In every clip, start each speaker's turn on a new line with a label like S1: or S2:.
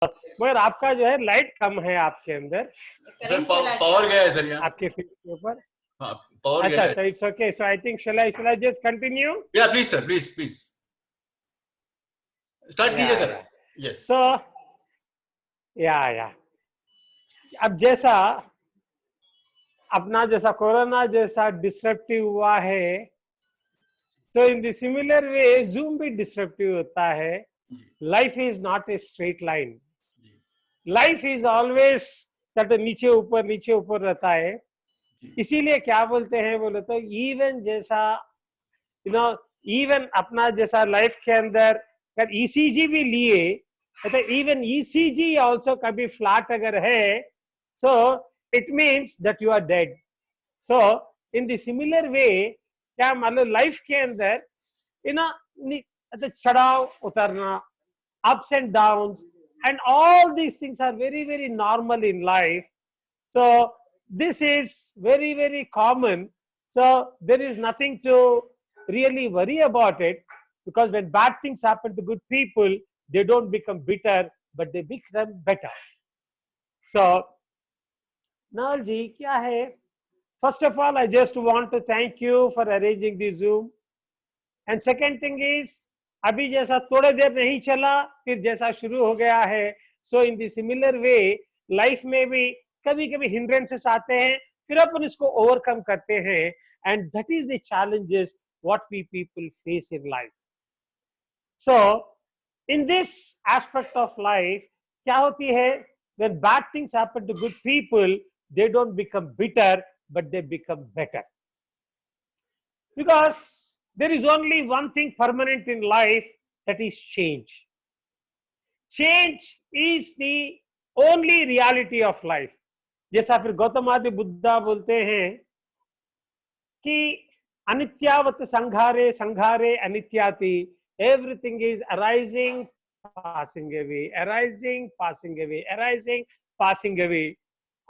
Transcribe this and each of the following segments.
S1: मगर आपका जो है लाइट कम है आपके अंदर,
S2: सर पावर गया है सर यहाँ,
S1: आपके फेस के ऊपर।
S2: हाँ पावर
S1: अच्छा
S2: गया है।
S1: अच्छा, it's okay. So I think shall I just continue?
S2: या please sir, please please start कीजिए
S1: या
S2: सर। यस।
S1: सो या अब जैसा अपना जैसा कोरोना जैसा डिस्ट्रप्टिव हुआ है, तो इन द सिमिलर वे जूम भी डिस्ट्रप्टिव होता है। Life is not a straight line, life is always नीचे ऊपर रहता है। इसीलिए क्या बोलते हैं बोले तो, इवन जैसा यू नो इवन अपना जैसा लाइफ के अंदर अगर ईसीजी भी लिए, तो इवन ईसीजी ऑल्सो कभी फ्लैट अगर है, so it means that you are dead. So in the similar way क्या मतलब लाइफ के अंदर यू नो चढ़ाव उतरना, ups and downs, and all these things are very very normal in life. So this is very very common. So there is nothing to really worry about it, because when bad things happen to good people, they don't become bitter, but they become better. So Nal ji, kya hai? First of all, I just want to thank you for arranging the Zoom. And second thing is, अभी जैसा थोड़े देर नहीं चला फिर जैसा शुरू हो गया है, so in the similar way life में भी कभी कभी हिंड्रेंसेस आते हैं, फिर अपन इसको ओवरकम करते हैं, and that is the challenges what we people face in life. So in this aspect of life क्या होती है, when bad things happen to good people, they don't become bitter but they become better, because there is only one thing permanent in life, that is change. Change is the only reality of life. जैसा फिर गौतम आदि बुद्धा बोलते हैं कि अनित्यावत संघारे संघारे अनित्याति, everything is arising passing away, arising passing away, arising passing away.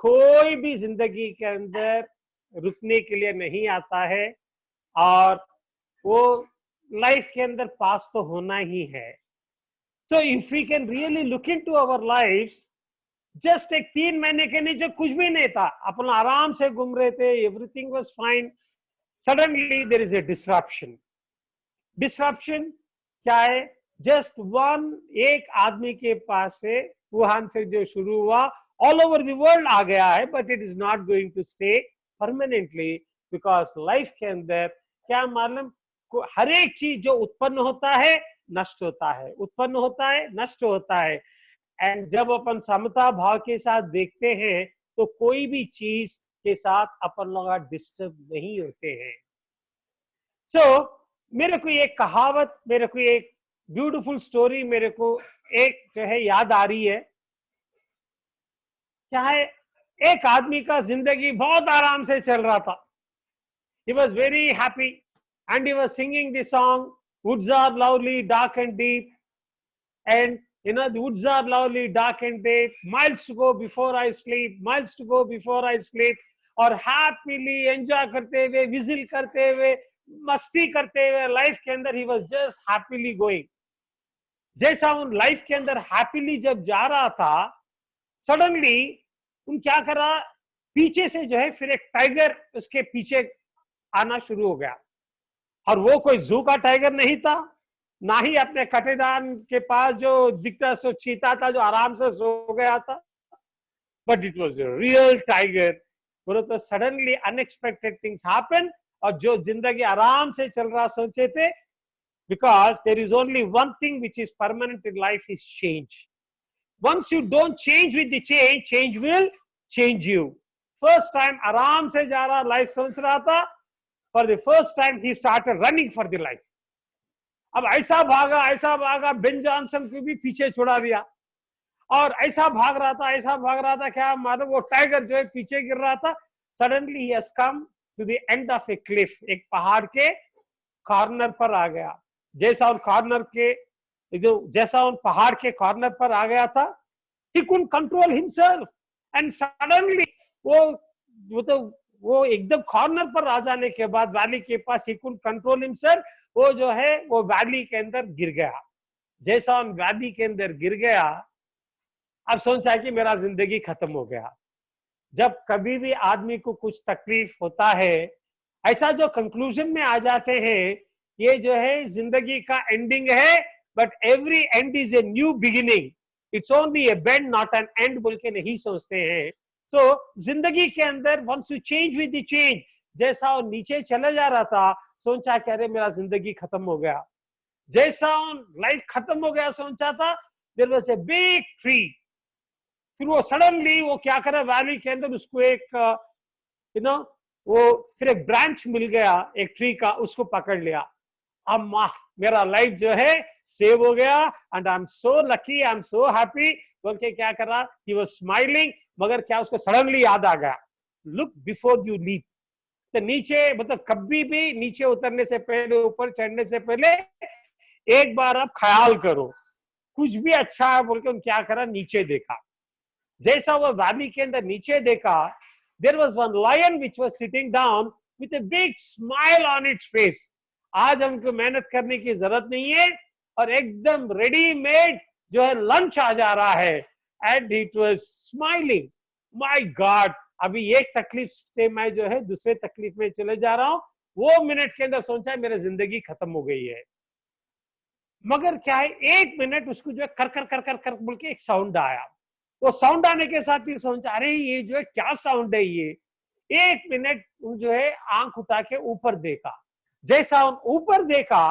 S1: कोई भी जिंदगी के अंदर रुकने के लिए नहीं आता है, और वो लाइफ के अंदर पास तो होना ही है। So if we can really look into our life, just एक 3 महीने के नीचे कुछ भी नहीं था, अपन आराम से घूम रहे थे, everything was fine, suddenly there is a disruption. Disruption क्या है? जस्ट वन, एक आदमी के पास से वुहान से जो शुरू हुआ ऑल ओवर द वर्ल्ड आ गया है, but it is not going to stay permanently, because life के अंदर क्या मालूम, हर एक चीज जो उत्पन्न होता है नष्ट होता है, उत्पन्न होता है नष्ट होता है। एंड जब अपन समता भाव के साथ देखते हैं, तो कोई भी चीज के साथ अपन लोग डिस्टर्ब नहीं होते हैं। सो मेरे को एक कहावत, मेरे को एक ब्यूटीफुल स्टोरी मेरे को एक जो है याद आ रही है। क्या है, एक आदमी का जिंदगी बहुत आराम से चल रहा था, he was very happy and he was singing the song, woods are lovely dark and deep, and the woods are lovely dark and deep, miles to go before I sleep, miles to go before I sleep, और happily enjoy करते हुए, vigil करते हुए, मस्ती करते हुए life के अंदर he was just happily going. जैसा उन लाइफ के अंदर हैप्पीली जब जा रहा था, सडनली उन क्या करा, पीछे से जो है फिर एक टाइगर उसके पीछे आना शुरू हो गया, और वो कोई जू का टाइगर नहीं था, ना ही अपने कटेदान के पास जो दिखता सो चीता था जो आराम से सो गया था, but it was a real tiger. बोलो तो सडनली अनएक्सपेक्टेड थिंग्स हैपन, और जो जिंदगी आराम से चल रहा सोचे थे, because there is only one thing which is permanent in life, is change. Once you don't change with the change, change will change you. First time आराम से जा रहा, लाइफ सोच रहा था, for the first time he started running for the life. अब ऐसा भागा बेन जॉनसन को भी पीछे छोड़ा दिया, और ऐसा भाग रहा था, क्या मालूम वो टाइगर जो है पीछे गिर रहा था। Suddenly he has come to the end of a cliff, एक पहाड़ के कॉर्नर पर आ गया। जैसा उन पहाड़ के कॉर्नर पर आ गया था, he couldn't control himself, and suddenly वो एकदम कॉर्नर पर आ जाने के बाद वैली के पास ही कुड कंट्रोल हिमसेल्फ, वो जो है वो वैली के अंदर गिर गया। जैसा उन वैली के अंदर गिर गया, अब सोचा कि मेरा जिंदगी खत्म हो गया। जब कभी भी आदमी को कुछ तकलीफ होता है, ऐसा जो कंक्लूजन में आ जाते हैं, ये जो है जिंदगी का एंडिंग है, but every end is a new beginning, it's only a bend not an end बोल के नहीं सोचते हैं। सो जिंदगी के अंदर वंस यू चेंज विद द चेंज, जैसा वो नीचे चला जा रहा था, सोचा कि अरे मेरा जिंदगी खत्म हो गया। जैसा लाइफ खत्म हो गया सोचा था, there was a big tree. फिर वो सडनली वो क्या करा, वैली के अंदर उसको एक वो फिर एक ब्रांच मिल गया एक ट्री का, उसको पकड़ लिया। अब मेरा लाइफ जो है सेव हो गया, and I am so lucky, I am so happy बोल के क्या करा, ही वाज स्माइलिंग। मगर क्या उसको सडनली याद आ गया, लुक बिफोर यू लीप। तो नीचे मतलब कभी भी नीचे उतरने से पहले, ऊपर चढ़ने से पहले एक बार आप ख्याल करो, कुछ भी अच्छा है बोल के क्या करा, नीचे देखा। जैसा वो वैली के अंदर नीचे देखा, there was one lion which was sitting down with a big smile on its face. आज हमको मेहनत करने की जरूरत नहीं है, और एकदम रेडीमेड जो है लंच आ जा रहा है, and it was smiling. My God, अभी एक तकलीफ से मैं जो है दूसरे तकलीफ में चले जा रहा हूं। वो मिनट के अंदर सोचा मेरी जिंदगी खत्म हो गई है। मगर क्या है, एक मिनट उसको जो है कर कर कर कर कर बोल के एक साउंड आया। वो साउंड आने के साथ ही सोचा, अरे ये जो है क्या साउंड है ये। एक मिनट जो है आंख उठा के ऊपर देखा। जैसा ऊपर देखा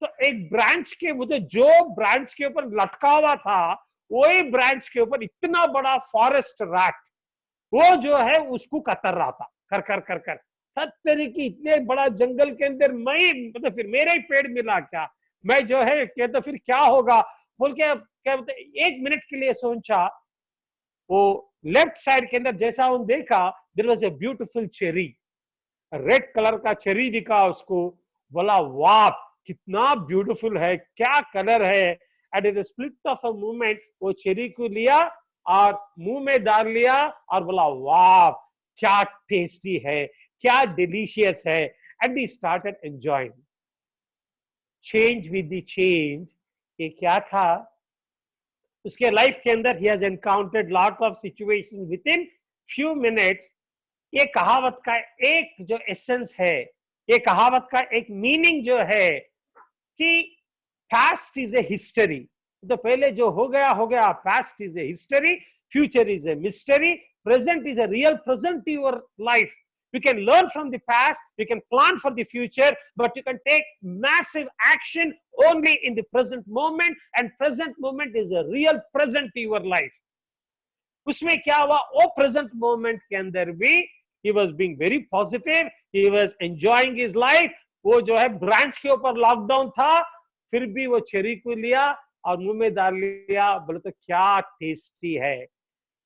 S1: तो एक ब्रांच के, मुझे जो ब्रांच के ऊपर लटका हुआ था, वही ब्रांच के ऊपर इतना बड़ा फॉरेस्ट रैट, वो जो है उसको कतर रहा था, कर कर कर कर। सत्तरी की इतने बड़ा जंगल के अंदर मैं, मतलब फिर मेरे ही पेड़ मिला क्या, मैं जो है क्या, तो फिर क्या होगा बोल के क्या बोलते, एक मिनट के लिए सोचा। वो लेफ्ट साइड के अंदर जैसा उन देखा, there was a beautiful cherry, red colour का चेरी दिखा उसको। बोला वाह कितना ब्यूटीफुल है, क्या कलर है। At the split of a movement वो चेरी को लिया और मुंह में डाल लिया, और बोला वाह क्या टेस्टी है, क्या डिलीशियस है। And he started enjoying. Change with the change, ये क्या था उसके लाइफ के अंदर, he has encountered lot of situation with in few minutes. ये कहावत का एक जो एसेंस है, ये कहावत का एक मीनिंग जो है कि पास्ट इज ए हिस्ट्री। तो पहले जो हो गया, past is a history, future is a mystery, present is a real present to your life. You can learn from the past, you can plan for the future, but you can take massive action only in the present moment, and present moment is a real present to your life. उसमें क्या हुआ, वो present moment के अंदर भी he was being very positive, he was enjoying his life। वो जो है ब्रांच के ऊपर लॉकडाउन था, फिर भी वो चेरी को लिया और मुंह में डाल लिया। बोले तो क्या टेस्टी है।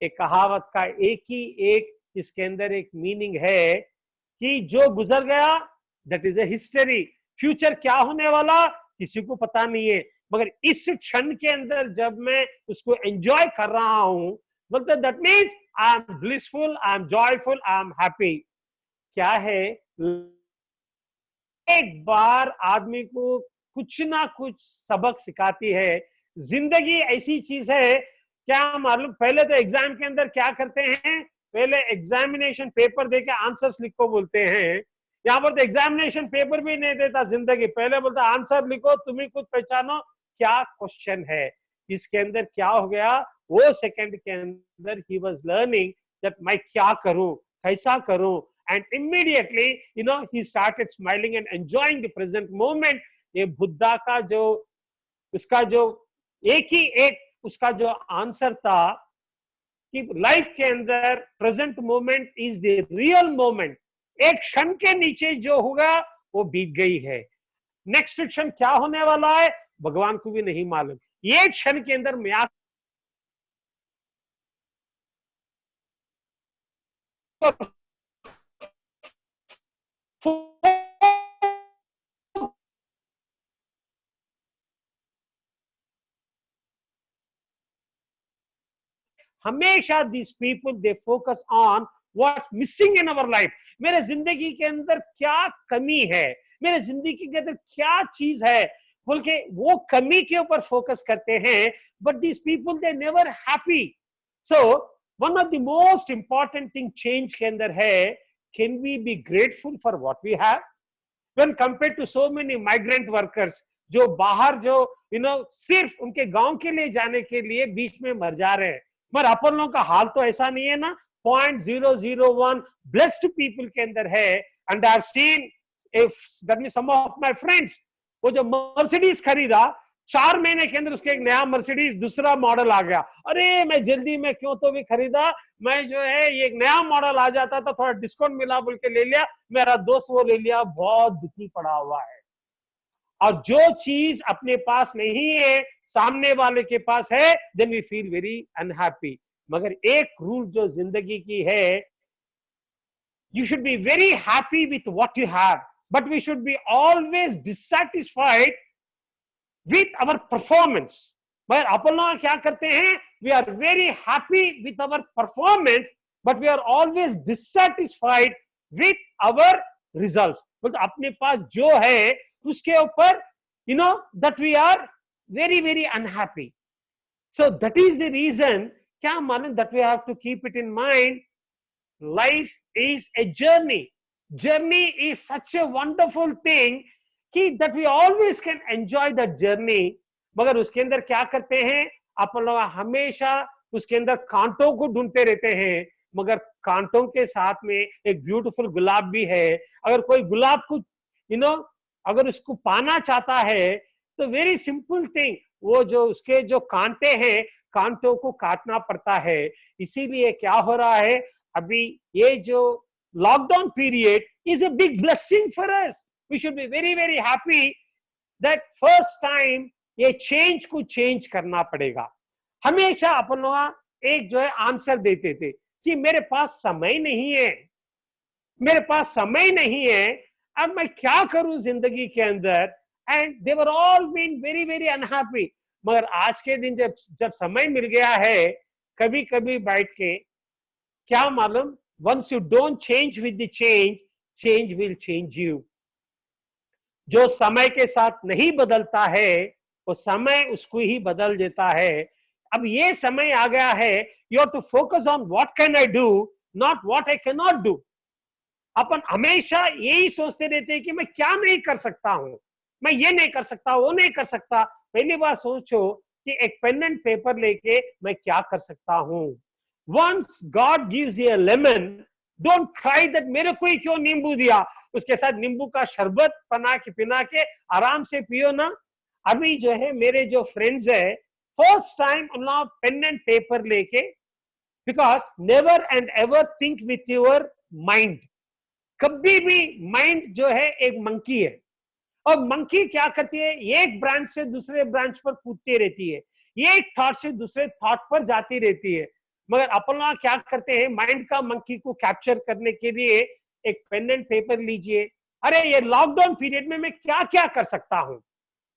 S1: एक कहावत का एक ही एक इसके अंदर एक मीनिंग है कि जो गुजर गया that is a history, future क्या होने वाला किसी को पता नहीं है, मगर इस क्षण के अंदर जब मैं उसको एंजॉय कर रहा हूं, बोलते that means I am blissful, I am joyful, I am happy. क्या है, एक बार आदमी को कुछ ना कुछ सबक सिखाती है। जिंदगी ऐसी चीज है, क्या मालूम, पहले तो एग्जाम के अंदर क्या करते हैं, पहले एग्जामिनेशन पेपर देके आंसर्स लिखो बोलते हैं। यहाँ पर तो एग्जामिनेशन पेपर भी नहीं देता जिंदगी, पहले बोलता आंसर लिखो, तुम्हें खुद पहचानो क्या क्वेश्चन है। इसके अंदर क्या हो गया, वो सेकंड के अंदर ही वाज लर्निंग दैट मैं क्या करूं, कैसा करूं, and immediately he started smiling and enjoying the present moment. ये बुद्धा का जो उसका जो एक ही एक उसका जो आंसर था कि लाइफ के अंदर present moment is the real moment. एक क्षण के नीचे जो होगा वो बीत गई है, नेक्स्ट क्षण क्या होने वाला है भगवान को भी नहीं मालूम। ये क्षण के अंदर मैं हमेशा this people they focus on what's missing in our life. मेरे जिंदगी के अंदर क्या कमी है, मेरे जिंदगी के अंदर क्या चीज है बोल के वो कमी के ऊपर फोकस करते हैं। But this people they never happy, So one of the most important thing change के अंदर है, can we be grateful for what we have when compared to so many migrant workers जो बाहर जो सिर्फ उनके गांव के लिए जाने के लिए बीच में मर जा रहे हैं, मगर अपन लोगों का हाल तो ऐसा नहीं है ना। 0.001 blessed people के अंदर है। and I have seen if that means some of my friends, वो जो मर्सिडीज खरीदा 4 महीने के अंदर उसके एक नया मर्सिडीज दूसरा मॉडल आ गया। अरे मैं जल्दी में क्यों तो भी खरीदा, मैं जो है ये एक नया मॉडल आ जाता था, थोड़ा डिस्काउंट मिला बोल के ले लिया, मेरा दोस्त वो ले लिया, बहुत दुखी पड़ा हुआ है। और जो चीज अपने पास नहीं है सामने वाले के पास है, then we feel very unhappy. मगर एक रूल जो जिंदगी की है, you should be very happy with what you have, but we should be always dissatisfied with our performance। मगर अपन लोग क्या करते हैं, we are very happy with our performance, but we are always dissatisfied with our results। मतलब अपने पास जो है उसके ऊपर that we are very very unhappy। so that is the reason क्या मालूम that we have to keep it in mind, life is a journey। journey is such a wonderful thing कि that we always can enjoy that journey। मगर उसके अंदर क्या करते हैं अपन लोग, हमेशा उसके अंदर कांटों को ढूंढते रहते हैं, मगर कांटों के साथ में एक ब्यूटीफुल गुलाब भी है। अगर कोई गुलाब को अगर उसको पाना चाहता है तो वेरी सिंपल थिंग, वो जो उसके जो कांटे हैं कांटों को काटना पड़ता है। इसीलिए क्या हो रहा है अभी, ये जो lockdown period is a big blessing for us. We should be very very happy that first time ये चेंज को चेंज करना पड़ेगा। हमेशा अपन लोग एक जो है आंसर देते थे कि मेरे पास समय नहीं है, मेरे पास समय नहीं है, अब मैं क्या करूं जिंदगी के अंदर। And they were all been very very unhappy. मगर आज के दिन जब समय मिल गया है, कभी कभी बैठ के क्या मालूम, once you don't change with the change, change will change you। जो समय के साथ नहीं बदलता है वो समय उसको ही बदल देता है। अब ये समय आ गया है, you have to focus on what can I do, not what I cannot do। अपन हमेशा यही सोचते रहते हैं कि मैं क्या नहीं कर सकता हूं, मैं ये नहीं कर सकता, वो नहीं कर सकता। पहली बार सोचो कि एक पेन एंड पेपर लेके मैं क्या कर सकता हूं। Once God gives you a lemon, don't cry that मेरे को ही क्यों नींबू दिया, उसके साथ नींबू का शरबत पिना के आराम से पियो ना। अभी जो है मेरे जो फ्रेंड्स है, फर्स्ट टाइम उन्होंने पेन एंड पेपर लेके, because never and ever think with your mind. कभी भी माइंड जो है एक मंकी है, और मंकी क्या करती है, एक ब्रांच से दूसरे ब्रांच पर कूदती रहती है, एक थॉट से दूसरे थॉट पर जाती रहती है। मगर अपन लोग क्या करते हैं, माइंड का मंकी को कैप्चर करने के लिए एक पेन एंड पेपर लीजिए। अरे ये लॉकडाउन पीरियड में मैं क्या क्या कर सकता हूं।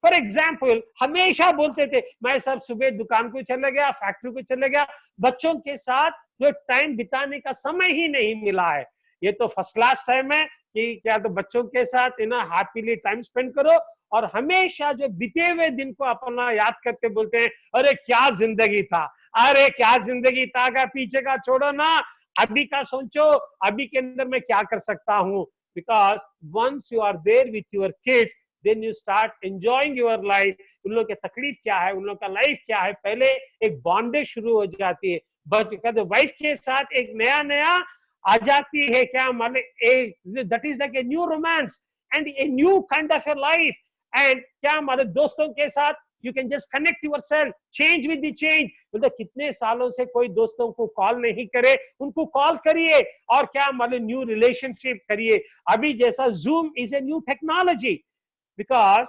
S1: फॉर एग्जाम्पल हमेशा बोलते थे मैं सब सुबह दुकान को चले गया, फैक्ट्री को चले गया, बच्चों के साथ जो टाइम बिताने का समय ही नहीं मिला है। ये तो फर्स्ट क्लास टाइम है कि क्या तो बच्चों के साथ हैप्पीली टाइम स्पेंड करो। और हमेशा जो बीते हुए दिन को अपन याद करके बोलते हैं अरे क्या जिंदगी था, अरे क्या जिंदगी था, का पीछे का छोड़ो ना, अभी का सोचो, अभी के अंदर मैं क्या कर सकता हूं। Because once you are there with your kids, then you start enjoying your life. उन लोगों की तकलीफ क्या है, उन लोगों का लाइफ क्या है, पहले एक बॉन्डेज शुरू हो जाती है। बट वाइफ के साथ एक नया नया आ जाती है, क्या माने that is like a new romance and a new kind of A life. And क्या माने दोस्तों के साथ you can just connect yourself, change with the change. मतलब कितने सालों से कोई दोस्तों को कॉल नहीं करे, उनको कॉल करिए और क्या माने न्यू रिलेशनशिप करिए। अभी जैसा zoom is a new technology. Because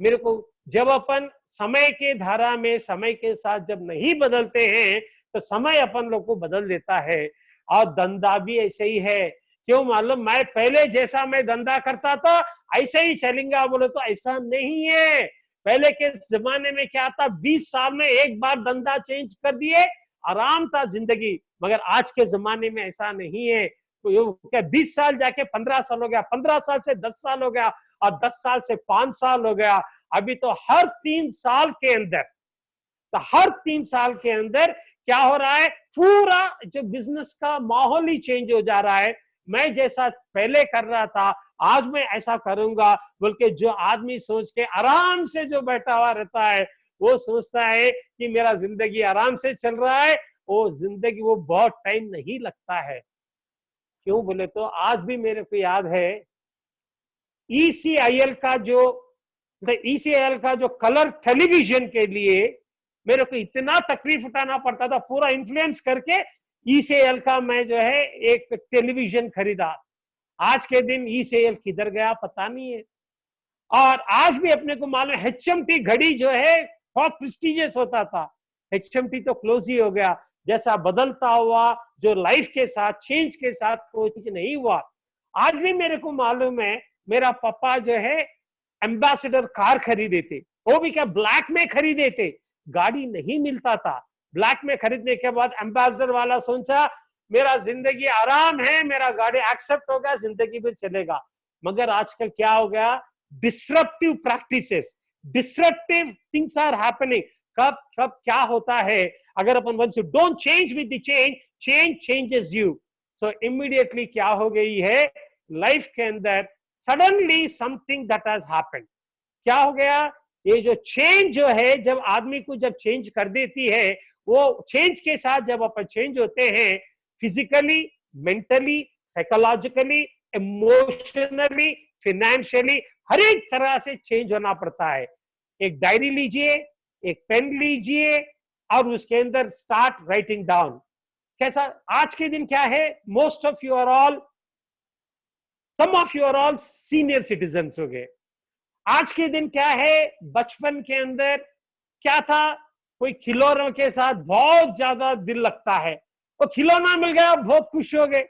S1: मेरे को जब अपन समय के धारा में समय के साथ जब नहीं बदलते हैं तो समय अपन लोग को बदल देता है। और धंधा भी ऐसे ही है, क्यों मालूम, मैं पहले जैसा मैं धंधा करता था ऐसे ही चलेगा बोले तो ऐसा नहीं है। पहले के जमाने में क्या था, 20 साल में एक बार धंधा चेंज कर दिए, आराम था जिंदगी। मगर आज के जमाने में ऐसा नहीं है। तो क्या 20 साल जाके 15 साल हो गया, 15 साल से 10 साल हो गया, और 10 साल से 5 साल हो गया। अभी तो हर 3 साल के अंदर क्या हो रहा है, पूरा जो बिजनेस का माहौल ही चेंज हो जा रहा है। मैं जैसा पहले कर रहा था आज मैं ऐसा करूंगा, बल्कि जो आदमी सोच के आराम से जो बैठा हुआ रहता है वो सोचता है कि मेरा जिंदगी आराम से चल रहा है, वो जिंदगी वो बहुत टाइम नहीं लगता है। क्यों बोले तो आज भी मेरे को याद है ईसीआईएल का जो ईसीआईएल का जो कलर टेलीविजन के लिए मेरे को इतना तकलीफ उठाना पड़ता था, पूरा इन्फ्लुएंस करके ईसीआईएल का मैं जो है एक टेलीविजन खरीदा। आज के दिन ईसीआईएल किधर गया पता नहीं है। और आज भी अपने को मालूम है एचएमटी घड़ी जो है बहुत प्रेस्टिजियस होता था, एचएमटी तो क्लोज ही हो गया। जैसा बदलता हुआ जो लाइफ के साथ चेंज के साथ कोई चेंज नहीं हुआ। आज भी मेरे को मालूम है मेरा पापा जो है एम्बेसडर कार खरीदे थे, वो भी क्या ब्लैक में खरीदे थे, गाड़ी नहीं मिलता था। ब्लैक में खरीदने के बाद एम्बेसडर वाला सोचा मेरा जिंदगी आराम है, मेरा गाड़ी एक्सेप्ट हो गया, जिंदगी भी चलेगा। मगर आजकल क्या हो गया, disruptive practices, disruptive things are happening. कब कब क्या होता है, अगर अपन once you don't change with the change, change changes you. So immediately क्या हो गई है लाइफ के अंदर, suddenly something that has happened. क्या हो गया, ये जो चेंज जो है जब आदमी को जब चेंज कर देती है, वो चेंज के साथ जब अपन चेंज होते हैं physically, mentally, psychologically, emotionally, financially, हर एक तरह से चेंज होना पड़ता है। एक डायरी लीजिए, एक पेन लीजिए और उसके अंदर स्टार्ट राइटिंग डाउन। कैसा आज के दिन क्या है, most of you are all, some of you are all senior citizens हो गए। आज के दिन क्या है, बचपन के अंदर क्या था, कोई खिलौनों के साथ बहुत ज्यादा दिल लगता है, वो खिलौना मिल गया बहुत खुश हो गए।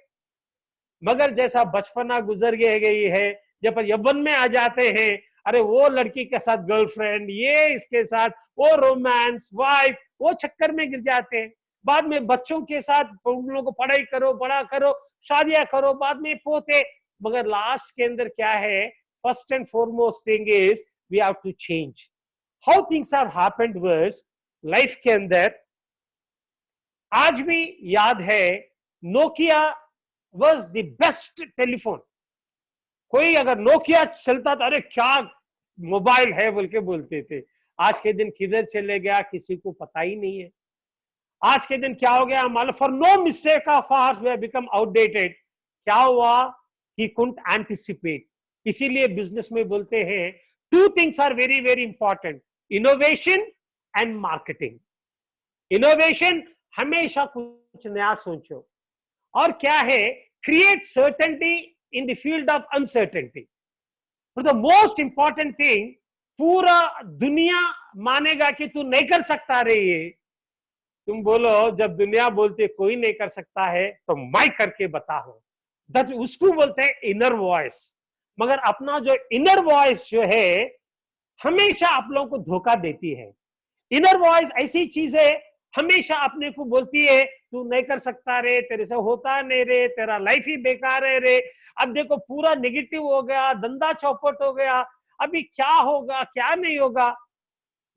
S1: मगर जैसा बचपना गुजर गई है, जब यौवन में आ जाते हैं, अरे वो लड़की के साथ गर्लफ्रेंड, ये इसके साथ वो रोमांस, वाइफ, वो चक्कर में गिर जाते हैं। बाद में बच्चों के साथ उन लोगों को पढ़ाई करो, बड़ा करो, शादियां करो, बाद में पोते। मगर लास्ट के अंदर क्या है, first and foremost thing is we have to change how things have happened was life के अंदर। आज भी याद है Nokia was the best telephone। कोई अगर नोकिया चलता था अरे क्या मोबाइल है बोल के बोलते थे। आज के दिन किधर चले गया किसी को पता ही नहीं है। आज के दिन क्या हो गया, मालूम, for no mistake of ours we have become outdated. क्या हुआ, ही कुडंट एंटिसिपेट। इसीलिए बिजनेस में बोलते हैं two things are very very important, innovation and marketing. Innovation, हमेशा कुछ नया सोचो, और क्या है, create certainty in the field of uncertainty. The most important thing, पूरा दुनिया मानेगा कि तू नहीं कर सकता रे ये, तुम बोलो, जब दुनिया बोलते कोई नहीं कर सकता है तो मैं करके बताओ, उसको बोलते हैं इनर वॉइस। मगर अपना जो इनर वॉइस जो है हमेशा आप लोगों को धोखा देती है। इनर वॉइस ऐसी चीज है हमेशा अपने को बोलती है तू नहीं कर सकता रे, तेरे से होता नहीं रे, तेरा लाइफ ही बेकार है रे। अब देखो पूरा नेगेटिव हो गया, धंधा चौपट हो गया, अभी क्या होगा क्या नहीं होगा।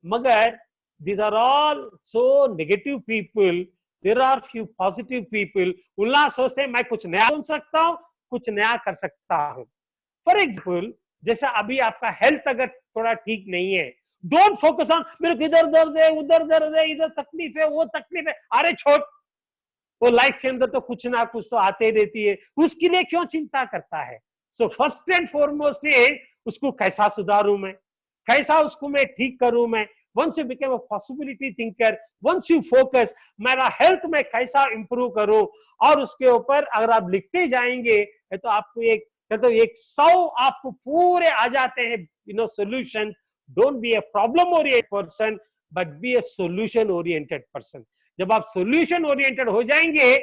S1: मगर these are all so negative people, there are few positive people। उल्लास सोचते हैं मैं कुछ नया सुन सकता हूं, कुछ नया कर सकता हूं। फॉर एग्जाम्पल, जैसा अभी आपका हेल्थ अगर थोड़ा ठीक नहीं है, डोंट फोकस ऑन मेरे को इधर दर्द है, उधर दर्द है, इधर तकलीफ है, वो तकलीफ है, अरे छोड़, वो लाइफ के अंदर तो कुछ ना कुछ तो आते रहती है, उसके लिए क्यों चिंता करता है। सो फर्स्ट एंड फॉरमोस्ट ये उसको कैसा सुधारूं मैं, कैसा उसको मैं ठीक करूं मैं। once you become a possibility thinker, once you focus मेरा हेल्थ में कैसा इंप्रूव करूं, और उसके ऊपर अगर आप लिखते जाएंगे तो आपको एक 100 आपको पूरे आ जाते हैं, solution. Don't be a problem oriented person but be a solution oriented person. जब आप सोल्यूशन ओरिएंटेड हो जाएंगे,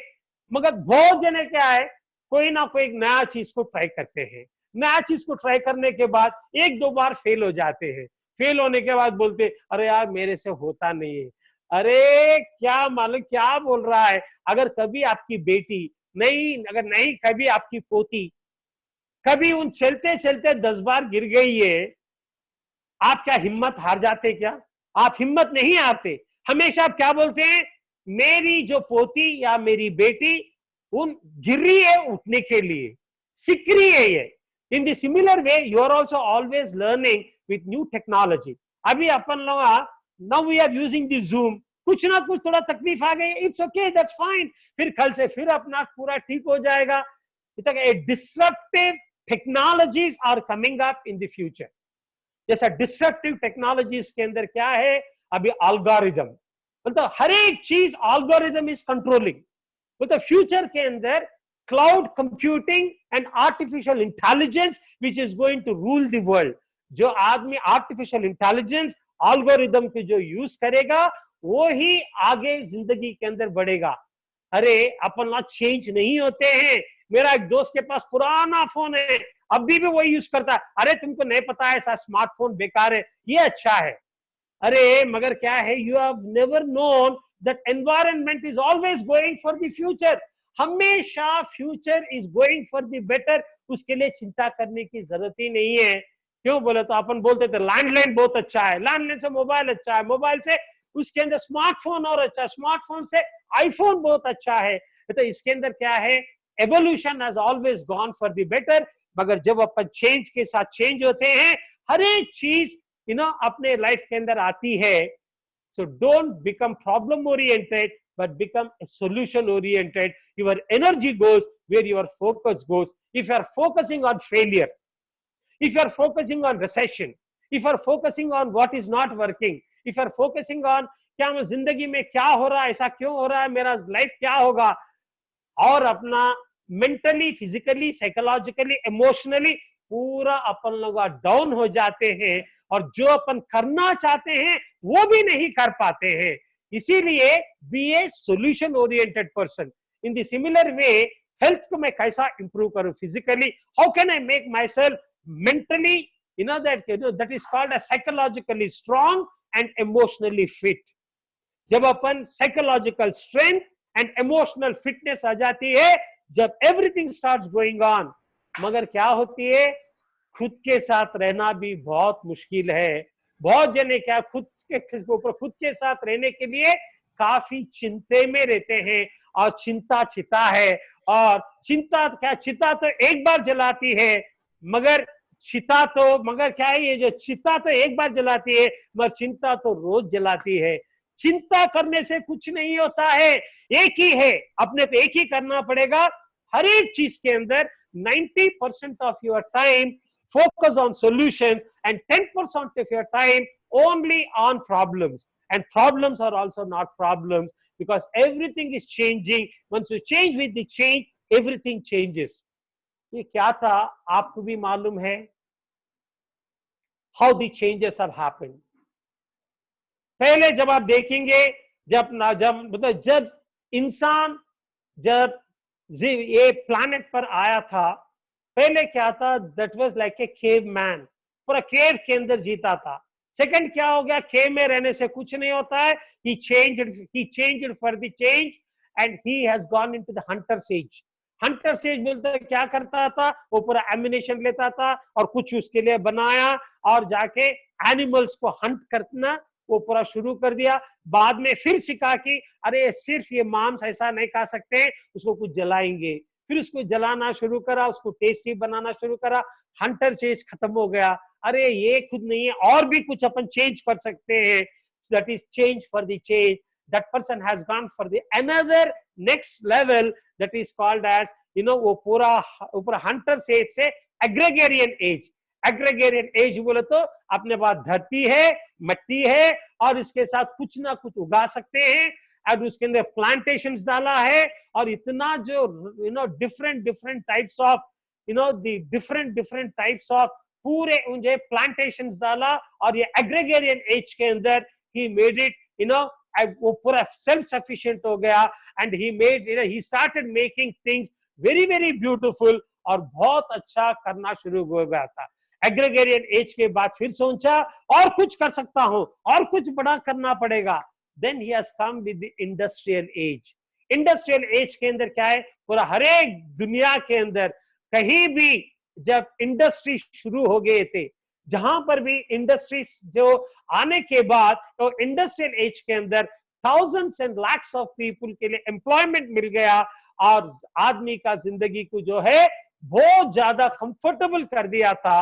S1: मगर बहुत जने क्या है, कोई ना कोई नया चीज को ट्राई करते हैं, नया चीज को ट्राई करने के बाद एक दो बार फेल हो जाते हैं, फेल होने के बाद बोलते अरे यार मेरे से होता नहीं है। अरे क्या मालूम क्या बोल रहा है। अगर कभी आपकी बेटी नहीं, अगर नहीं कभी आपकी पोती कभी उन चलते चलते 10 बार गिर गई है, आप क्या हिम्मत हार जाते क्या? आप हिम्मत नहीं हारते, हमेशा आप क्या बोलते हैं, मेरी जो पोती या मेरी बेटी उन गिर रही है उठने के लिए, सीख रही है ये। In the similar way you are also always learning with new technology. अभी अपन लोग now we are using the Zoom, कुछ ना कुछ थोड़ा तकलीफ आ गई, इट्स ओके, दैट्स फाइन, फिर कल से फिर अपना पूरा ठीक हो जाएगा। Disruptive technologies are coming up in the future. जैसा डिसरप्टिव टेक्नोलॉजीज के अंदर क्या है, अभी एल्गोरिथम, मतलब हर एक चीज एल्गोरिथम इज कंट्रोलिंग। मतलब फ्यूचर के अंदर cloud computing and artificial intelligence which is going to rule the world. जो आदमी आर्टिफिशियल इंटेलिजेंस एल्गोरिथम के जो यूज करेगा वो ही आगे जिंदगी के अंदर बढ़ेगा। अरे अपन ना चेंज नहीं होते हैं। मेरा एक दोस्त के पास पुराना फोन है, अभी भी वही यूज करता है। अरे तुमको नहीं पता है, ऐसा स्मार्टफोन बेकार है, ये अच्छा है। अरे मगर क्या है, you have never known that environment is always going for the future. हमेशा future is going for the better, उसके लिए चिंता करने की जरूरत ही नहीं है। क्यों बोले तो अपन बोलते थे लैंडलाइन बहुत अच्छा है, लैंडलाइन से मोबाइल अच्छा है, मोबाइल से उसके अंदर स्मार्टफोन और अच्छा, स्मार्टफोन से आईफोन बहुत अच्छा है। तो इसके अंदर क्या है, evolution has always gone for the better. मगर जब अपन चेंज के साथ चेंज होते हैं, हर एक चीज अपने लाइफ के अंदर आती है। So don't become problem oriented but become a solution oriented. Your energy goes where your focus goes. If you are focusing on failure, if you are focusing on recession, if you are focusing on what is not working, if you are focusing on क्या मैं जिंदगी में क्या हो रहा है, ऐसा क्यों हो रहा है, मेरा लाइफ क्या होगा, और अपना मेंटली, फिजिकली, साइकोलॉजिकली, इमोशनली पूरा अपन लोग डाउन हो जाते हैं और जो अपन करना चाहते हैं वो भी नहीं कर पाते हैं। इसीलिए be a solution oriented person. In the similar way health को मैं कैसा इंप्रूव करूं physically, how can I make myself mentally that is called as psychologically strong and emotionally fit. जब अपन psychological strength and emotional fitness आ जाती है, जब एवरीथिंग स्टार्ट्स गोइंग ऑन। मगर क्या होती है, खुद के साथ रहना भी बहुत मुश्किल है। बहुत जने क्या खुद के साथ रहने के लिए काफी चिंते में रहते हैं, और चिंता चिता है। और चिंता क्या, चिता तो एक बार जलाती है, मगर चिता तो मगर क्या है, ये जो चिता तो एक बार जलाती है मगर चिंता तो रोज जलाती है। चिंता करने से कुछ नहीं होता है, एक ही है, अपने पे एक ही करना पड़ेगा। हर एक चीज के अंदर 90% of your time focus on solutions and 10% of your time only on problems. And problems are also not problems because everything is changing. Once you change with the change, everything changes. ये क्या था आपको भी मालूम है? How the changes have happened. पहले जब आप देखेंगे, जब इंसान जब ये प्लैनेट पर आया था, पहले क्या था, that was like a cave man, पूरा केव के अंदर जीता था। सेकंड क्या हो गया, केव में रहने से कुछ नहीं होता है, he changed for the change and he has gone into the hunter stage. Hunter says बोलते हैं क्या करता था, वो पूरा एम्यूनेशन लेता था और कुछ उसके लिए बनाया और जाके एनिमल्स को हंट करना वो पूरा शुरू कर दिया। बाद में फिर सिखा कि अरे सिर्फ ये मांस ऐसा नहीं खा सकते, उसको कुछ जलाएंगे, फिर उसको जलाना शुरू करा, उसको टेस्टी बनाना शुरू करा, हंटर चेंज खत्म हो गया। अरे ये खुद नहीं है, और भी कुछ अपन चेंज कर सकते हैं, that is change for the change. That person has gone for the another next level, that is called as वो पूरा हंटर सेज से एग्रेगेरियन एज। एग्रेगेरियन एज बोले तो अपने पास धरती है, मिट्टी है और इसके साथ कुछ ना कुछ उगा सकते हैं, और उसके अंदर प्लांटेशंस डाला है, और इतना जो different types of different types of पूरे उनके प्लांटेशंस डाला, और ये एग्रेगेरियन एज के अंदर ही मेड इट वो पूरा सेल्फ सफिशिएंट हो गया, and he made he started making things very very beautiful, और बहुत अच्छा करना शुरू हो गया था। एग्रेगेरियन एज के बाद फिर सोचा और कुछ कर सकता हूं, और कुछ बड़ा करना पड़ेगा। Then he has come with the industrial age. Industrial as के अंदर क्या है, पूरा हर एक दुनिया के अंदर कहीं भी जब इंडस्ट्री शुरू हो गए थे, जहां पर भी इंडस्ट्रीज जो आने के बाद तो इंडस्ट्रियल एज के अंदर thousands and lakhs of people के लिए एम्प्लॉयमेंट मिल गया और आदमी का जिंदगी को जो है बहुत ज्यादा कंफर्टेबल कर दिया था।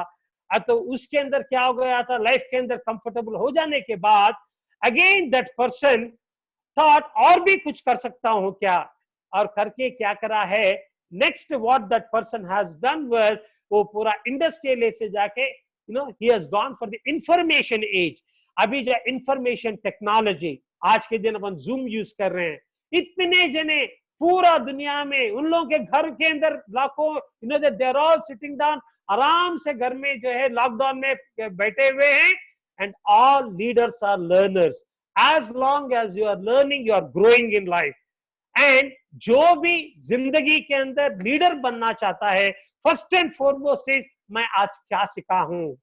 S1: तो उसके अंदर क्या हो गया था, लाइफ के अंदर कंफर्टेबल हो जाने के बाद अगेन दैट पर्सन थॉट और भी कुछ कर सकता हूं क्या, और करके क्या करा है, next what that person has done was वो पूरा इंडस्ट्रियल एज से जाके ही has gone for the information age. अभी जो इंफॉर्मेशन टेक्नोलॉजी, आज के दिन अपन जूम यूज कर रहे हैं, इतने जने पूरा दुनिया में उन लोगों के घर के अंदर लाखों they are all sitting down, आराम से घर में जो है लॉकडाउन में बैठे हुए हैं, and all leaders are learners. As long as you are learning you are growing in life. And जो भी जिंदगी के अंदर लीडर बनना चाहता है, फर्स्ट एंड फॉरमोस्ट इज मैं आज क्या सीखा हूं।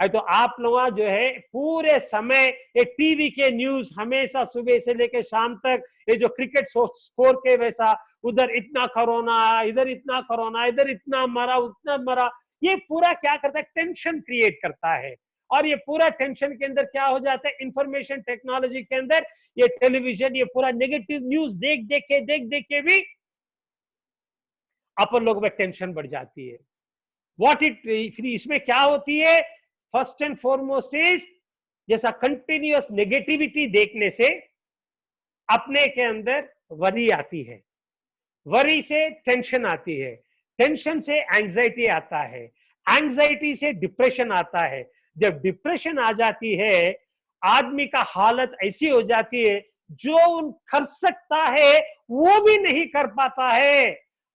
S1: तो आप लोग जो है पूरे समय ये टीवी के न्यूज हमेशा सुबह से लेकर शाम तक, ये जो क्रिकेट स्कोर के वैसा, उधर इतना कोरोना, इधर इतना कोरोना, इधर इतना मरा, उतना मरा, ये पूरा क्या करता है, टेंशन क्रिएट करता है। और ये पूरा टेंशन के अंदर क्या हो जाता है, इंफॉर्मेशन टेक्नोलॉजी के अंदर ये टेलीविजन, ये पूरा नेगेटिव न्यूज देख देख के भी अपन लोग में टेंशन बढ़ जाती है। व्हाट इट इसमें क्या होती है, फर्स्ट एंड फॉरमोस्ट इज जैसा कंटिन्यूअस नेगेटिविटी देखने से अपने के अंदर वरी आती है, वरी से टेंशन आती है, टेंशन से एंजाइटी आता है, एंजाइटी से डिप्रेशन आता है। जब डिप्रेशन आ जाती है, आदमी का हालत ऐसी हो जाती है जो कर सकता है वो भी नहीं कर पाता है।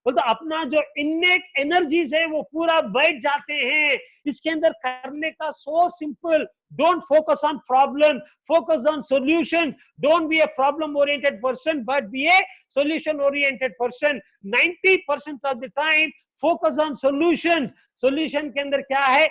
S1: तो अपना जो इनेट एनर्जीज है वो पूरा बैठ जाते हैं। इसके अंदर करने का so simple, don't focus on problem, focus on solution. Don't be a problem oriented person but be a solution oriented person. 90% of the time focus on solution. Solution के अंदर क्या है,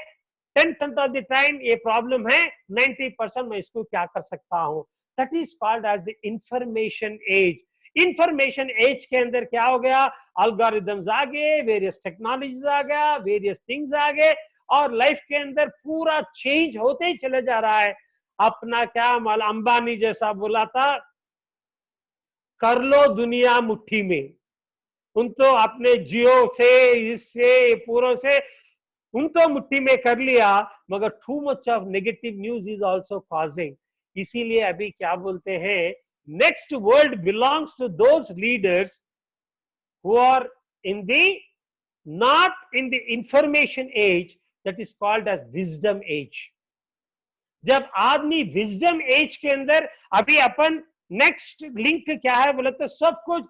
S1: 10% ऑफ द टाइम ये problem है, 90% मैं इसको क्या कर सकता हूं। That is called as the information age. Information age के अंदर क्या हो गया, अल्गोरिथम्स आ गए, वेरियस टेक्नोलॉजीज आ गया, वेरियस थिंग्स आ गए, और लाइफ के अंदर पूरा चेंज होते ही चले जा रहा है। अपना क्या माल अंबानी जैसा बोला था, कर लो दुनिया मुट्ठी में। उन तो अपने जियो से, इससे पूरों से उन तो मुट्ठी में कर लिया, मगर too much of negative news is also causing. इसीलिए अभी क्या बोलते हैं, next world belongs to those leaders who are in the not in the information age, that is called as wisdom age। जब आदमी विजडम एज के अंदर, अभी अपन नेक्स्ट लिंक क्या है बोले तो सब कुछ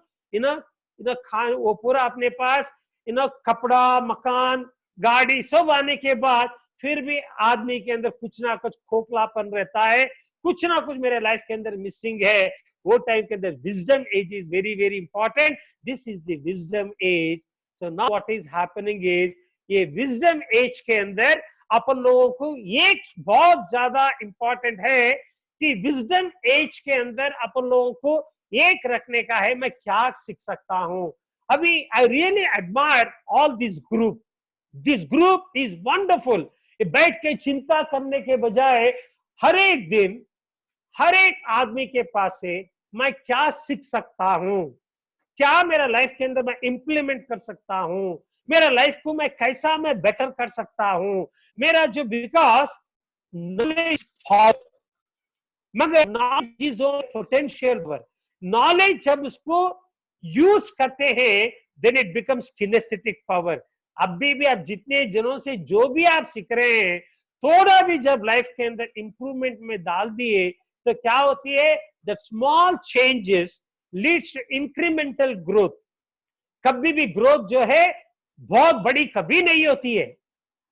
S1: खान वो पूरा अपने पास कपड़ा, मकान, गाड़ी सब आने के बाद फिर भी आदमी के अंदर कुछ ना कुछ खोखलापन रहता है, कुछ ना कुछ मेरे लाइफ के अंदर मिसिंग है। वो टाइम के अंदर wisdom age is very very important. This is the wisdom age. So now what is happening is, ये विजडम एज के अंदर अपन लोगों को ये बहुत ज्यादा इंपॉर्टेंट है कि विजडम एज के अंदर अपन लोगों को एक रखने का है, मैं क्या सीख सकता हूं। अभी I really admire all this group. This group is wonderful. बैठ के चिंता करने के बजाय हर एक दिन हर एक आदमी के पास से मैं क्या सीख सकता हूं, क्या मेरा लाइफ के अंदर मैं इंप्लीमेंट कर सकता हूं, मेरा लाइफ को मैं कैसा मैं बेटर कर सकता हूं। मेरा जो विकास नॉलेज, मगर नॉलेज इज पोटेंशियल पर, नॉलेज जब उसको यूज करते हैं then it becomes kinesthetic power. अभी भी आप जितने जनों से जो भी आप सीख रहे हैं, थोड़ा भी जब लाइफ के अंदर इंप्रूवमेंट में डाल दिए तो क्या होती है, that small changes leads to incremental growth. कभी भी ग्रोथ जो है बहुत बड़ी कभी नहीं होती है।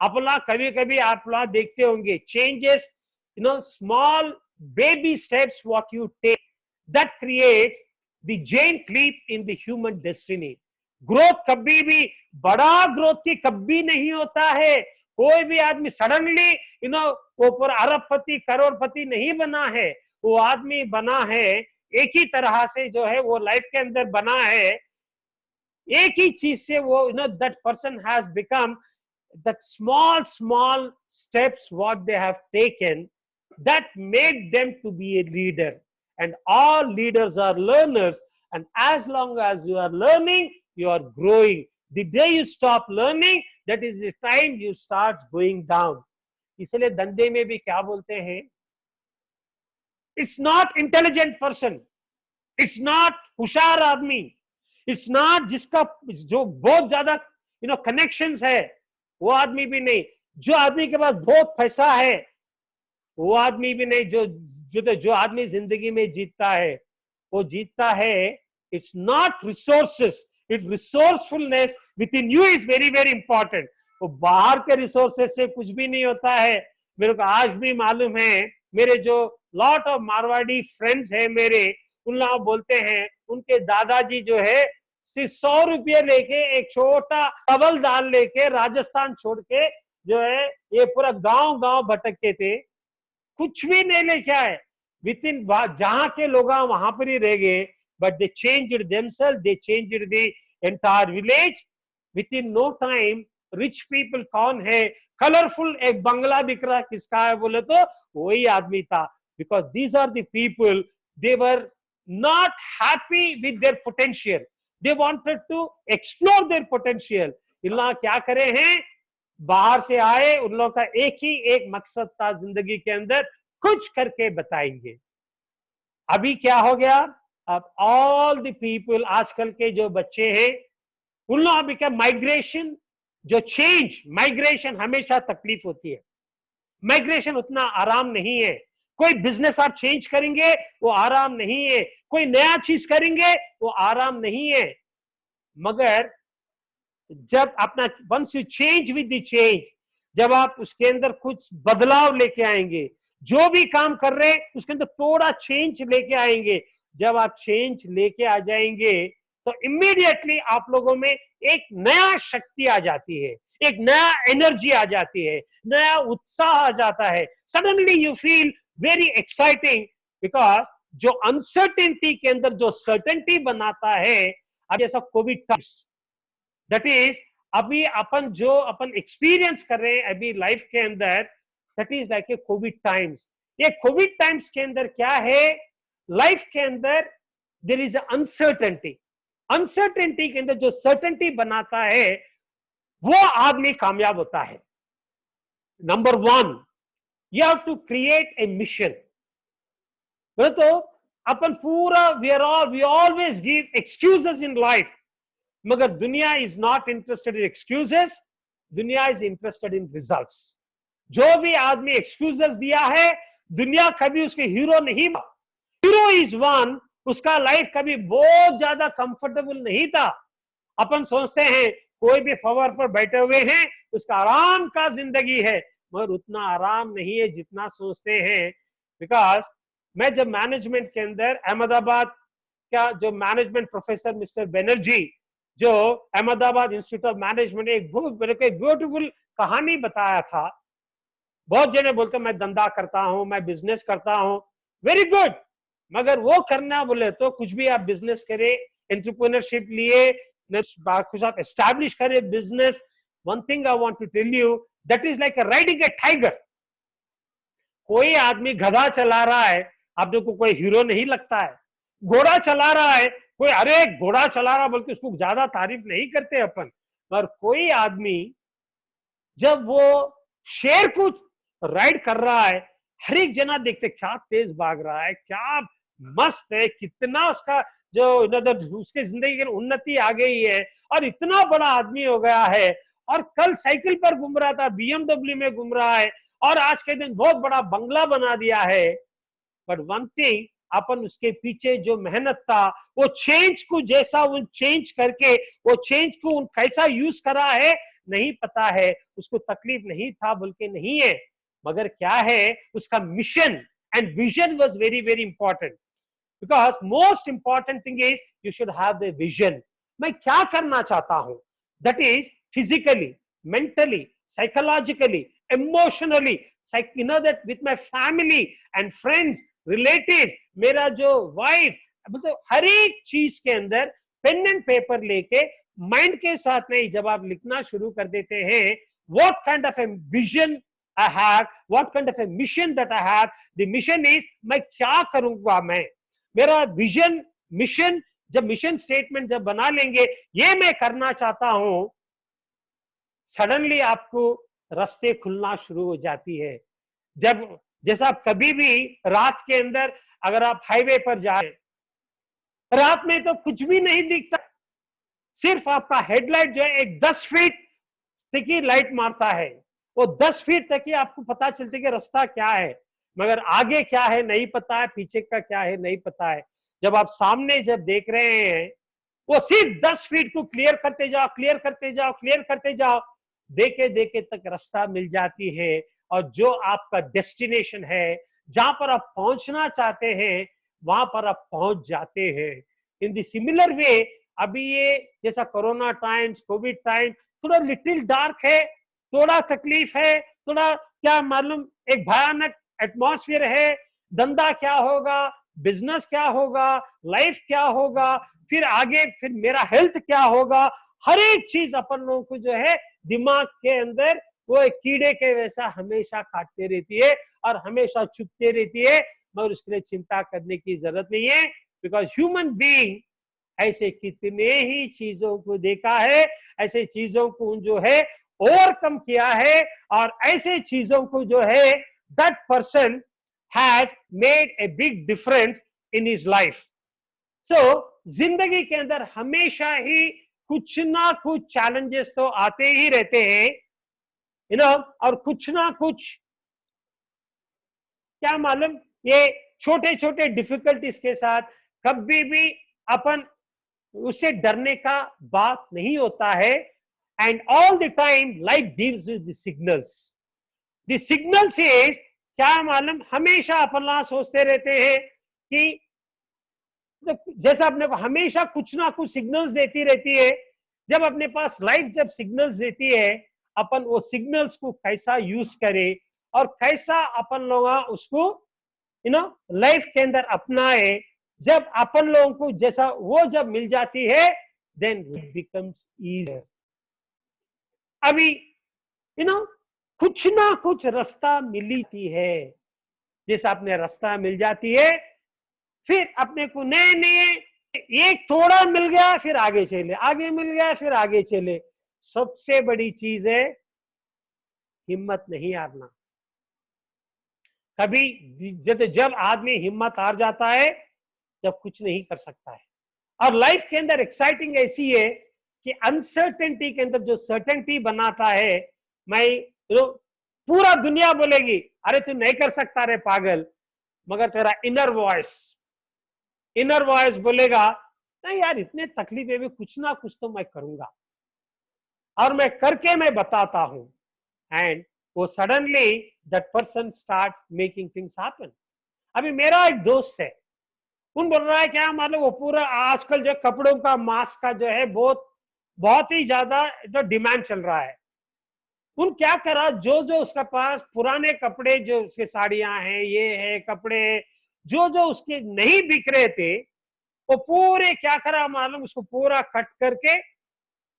S1: अपना कभी कभी आप लोग देखते होंगे changes, small baby steps what you take that creates the giant leap in the human destiny. Growth कभी भी बड़ा ग्रोथ की कभी नहीं होता है। कोई भी आदमी सडनली वो पूरा अरबपति करोड़पति नहीं बना है। वो आदमी बना है एक ही तरह से, जो है वो लाइफ के अंदर बना है एक ही चीज से। वो that person has become that small steps what they have taken that made them to be a leader, and all leaders are learners, and as long as you are learning, you are growing. The day you stop learning, that is the time you start going down. इसलिए धंधे में भी क्या बोलते हैं, it's not intelligent person, it's not होशियार आदमी, it's not जिसका जो बहुत ज्यादा कनेक्शंस है, वो आदमी भी नहीं, जो आदमी के पास बहुत पैसा है वो आदमी भी नहीं, जो आदमी जिंदगी में जीतता है वो जीतता है, it's not resources, it resourcefulness with in you is very very important. वो बाहर के रिसोर्सेस से कुछ भी नहीं होता है. मेरे को आज भी मालूम है, मेरे जो लॉट ऑफ मारवाड़ी फ्रेंड्स हैं मेरे, उन लोग बोलते हैं उनके दादाजी जो है सिर्फ 100 रुपये लेके एक छोटा अवल दाल लेके राजस्थान छोड़ के जो है ये पूरा गांव गांव भटकते थे, कुछ भी नहीं लेके आए. विद इन जहां के लोग वहां पर ही रह गए, but they changed themselves, they changed the entire village. Within no time rich people कौन है, कलरफुल एक बंगला दिख रहा किसका है बोले तो वही आदमी था. Because these are the people, they were not happy with their potential, they wanted to explore their potential. इन लोग क्या करे हैं, बाहर से आए, उन लोगों का एक मकसद था जिंदगी के अंदर, कुछ करके बताएंगे. अभी क्या हो गया, अब ऑल द पीपल, आजकल के जो बच्चे हैं उन लोगों अभी क्या माइग्रेशन, जो चेंज, माइग्रेशन हमेशा तकलीफ होती है, माइग्रेशन उतना आराम नहीं है. कोई बिजनेस आप चेंज करेंगे वो आराम नहीं है, कोई नया चीज करेंगे वो आराम नहीं है. मगर जब अपना once you change with the change, जब आप उसके अंदर कुछ बदलाव लेके आएंगे, जो भी काम कर रहे हैं उसके अंदर थोड़ा चेंज लेके आएंगे, जब आप चेंज लेके आ जाएंगे तो इमीडिएटली आप लोगों में एक नया शक्ति आ जाती है, एक नया एनर्जी आ जाती है, नया उत्साह आ जाता है. Suddenly you feel very exciting, because जो अनसर्टेनिटी के अंदर जो सर्टेनिटी बनाता है, अब जैसा कोविड टाइम्स, दैट इज अभी अपन एक्सपीरियंस कर रहे हैं अभी लाइफ के अंदर, that is like a Covid times. ये कोविड टाइम्स के अंदर क्या है, लाइफ के अंदर देयर इज अनसर्टेनिटी. अनसर्टेनिटी के अंदर जो सर्टेनिटी बनाता है वो आदमी कामयाब होता है. Number 1, you have to create a mission. तो अपन पूरा we always give excuses in life, मगर दुनिया is not interested in excuses, दुनिया इज इंटरेस्टेड इन रिजल्ट्स. जो भी आदमी एक्सक्यूजेस दिया है, दुनिया कभी उसके हीरो नहीं. हीरो इज वन, उसका लाइफ कभी बहुत ज्यादा कंफर्टेबल नहीं था. अपन सोचते हैं कोई भी फ्लावर पर बैठे हुए हैं, उसका आराम का जिंदगी है, मगर उतना आराम नहीं है जितना सोचते हैं. बिकॉज मैं जब मैनेजमेंट के अंदर अहमदाबाद का जो मैनेजमेंट प्रोफेसर मिस्टर बनर्जी, जो अहमदाबाद इंस्टीट्यूट ऑफ मैनेजमेंट, एक ब्यूटीफुल कहानी बताया था. बहुत जने बोलते मैं धंधा करता हूं, मैं बिजनेस करता हूं, वेरी गुड, मगर वो करना बोले तो कुछ भी आप बिजनेस करें, एंटरप्रेन्योरशिप लिए, कुछ आप एस्टैब्लिश करें business. One thing I want to tell you, that is like riding a tiger. कोई आदमी गधा चला रहा है, आप देखो कोई हीरो नहीं लगता है. घोड़ा चला रहा है, कोई अरे घोड़ा चला रहा बल्कि उसको ज्यादा तारीफ नहीं करते अपन. पर कोई आदमी जब वो शेर को राइड कर रहा है, हर एक जना देखते क्या तेज भाग रहा है, क्या मस्त है, कितना उसका जो उसके जिंदगी की उन्नति आ गई है और इतना बड़ा आदमी हो गया है. और कल साइकिल पर घूम रहा था, BMW में घूम रहा है, और आज के दिन बहुत बड़ा बंगला बना दिया है. बट वन थिंग, अपन उसके पीछे जो मेहनत था, वो चेंज को जैसा वो चेंज करके वो चेंज को कैसा यूज करा है नहीं पता है. उसको तकलीफ नहीं था बल्कि नहीं है, मगर क्या है उसका mission and vision was very very important. Because most important thing is you should have the vision. मैं क्या करना चाहता हूं, that is physically, mentally, psychologically, emotionally, that with my family and friends, relatives, मेरा जो वाइफ, मतलब हर एक चीज के अंदर पेन एंड पेपर लेके माइंड के साथ नहीं, जब आप लिखना शुरू कर देते हैं, what kind of a vision I have, what kind of a mission that I have. The mission is मैं क्या करूंगा, मैं मेरा विजन, मिशन, जब मिशन स्टेटमेंट जब बना लेंगे, ये मैं करना चाहता हूं, सडनली आपको रास्ते खुलना शुरू हो जाती है। जब जैसा आप कभी भी रात के अंदर अगर आप हाईवे पर जा रहे, रात में तो कुछ भी नहीं दिखता, सिर्फ आपका हेडलाइट जो है एक 10 फीट तक ही लाइट मारता है, वो 10 फीट तक ही आपको पता चलता है कि रास्ता क्या है, मगर आगे क्या है नहीं पता है, पीछे का क्या है नहीं पता है। जब आप सामने जब देख रहे हैं, वो सिर्फ 10 फीट को क्लियर करते जाओ, क्लियर करते जाओ, क्लियर करते जाओ, देखे देखे तक रास्ता मिल जाती है। और जो आपका डेस्टिनेशन है, जहां पर आप पहुंचना चाहते हैं, वहां पर आप पहुंच जाते हैं। इन द सिमिलर वे, अभी ये जैसा कोरोना टाइम्स, कोविड टाइम थोड़ा लिटिल डार्क है, थोड़ा तकलीफ है, थोड़ा क्या मालूम, एक भयानक एटमॉस्फेयर है, धंधा क्या होगा, बिजनेस क्या होगा, लाइफ क्या होगा, फिर आगे फिर मेरा हेल्थ क्या होगा, हर एक चीज अपन लोगों को जो है दिमाग के अंदर वो एक कीड़े के वैसा हमेशा काटते रहती है और हमेशा चुपते रहती है, मगर उसके लिए चिंता करने की जरूरत नहीं है। बिकॉज ह्यूमन बीइंग ऐसे कितने ही चीजों को देखा है, ऐसे चीजों को जो है ओवरकम किया है, और ऐसे चीजों को जो है that person has made a big difference in his life. So जिंदगी के अंदर हमेशा ही कुछ ना कुछ चैलेंजेस तो आते ही रहते हैं, और कुछ ना कुछ क्या मालूम, ये छोटे छोटे डिफिकल्टीज के साथ कभी भी अपन उससे डरने का बात नहीं होता है। And all the time life gives you the signals. The signals is क्या मालूम, हमेशा अपन सोचते रहते हैं कि जैसा अपने को हमेशा कुछ ना कुछ सिग्नल्स देती रहती है। जब अपने पास लाइफ जब सिग्नल्स देती है, अपन वो सिग्नल्स को कैसा यूज करे और कैसा अपन लोग उसको लाइफ के अंदर अपनाए। जब अपन लोगों को जैसा वो जब मिल जाती है, देन इट बिकम्स ईजियर। अभी कुछ ना कुछ रास्ता मिलती है, जैसा अपने रास्ता मिल जाती है, फिर अपने को नए नए, एक थोड़ा मिल गया फिर आगे चले, आगे मिल गया फिर आगे चले। सबसे बड़ी चीज है हिम्मत नहीं हारना। कभी जब आदमी हिम्मत हार जाता है, जब कुछ नहीं कर सकता है। और लाइफ के अंदर एक्साइटिंग ऐसी है कि अनसर्टेनिटी के अंदर जो सर्टेनिटी बनाता है, मैं पूरा दुनिया बोलेगी अरे तू नहीं कर सकता रे पागल, मगर तेरा इनर वॉइस बोलेगा नहीं यार, इतने तकलीफ है भी कुछ ना कुछ तो मैं करूंगा और मैं करके मैं बताता हूं। एंड वो suddenly that person start making things happen. अभी मेरा एक दोस्त है, उन बोल रहा है क्या मतलब, वो पूरा आजकल जो कपड़ों का मास्क का जो है बहुत ही ज्यादा जो डिमांड चल रहा है। उन क्या करा, जो जो उसके पास पुराने कपड़े, जो उसके साड़ियां हैं, ये है कपड़े, जो उसके नहीं बिक रहे थे, वो पूरे क्या करा मालूम, उसको पूरा कट करके,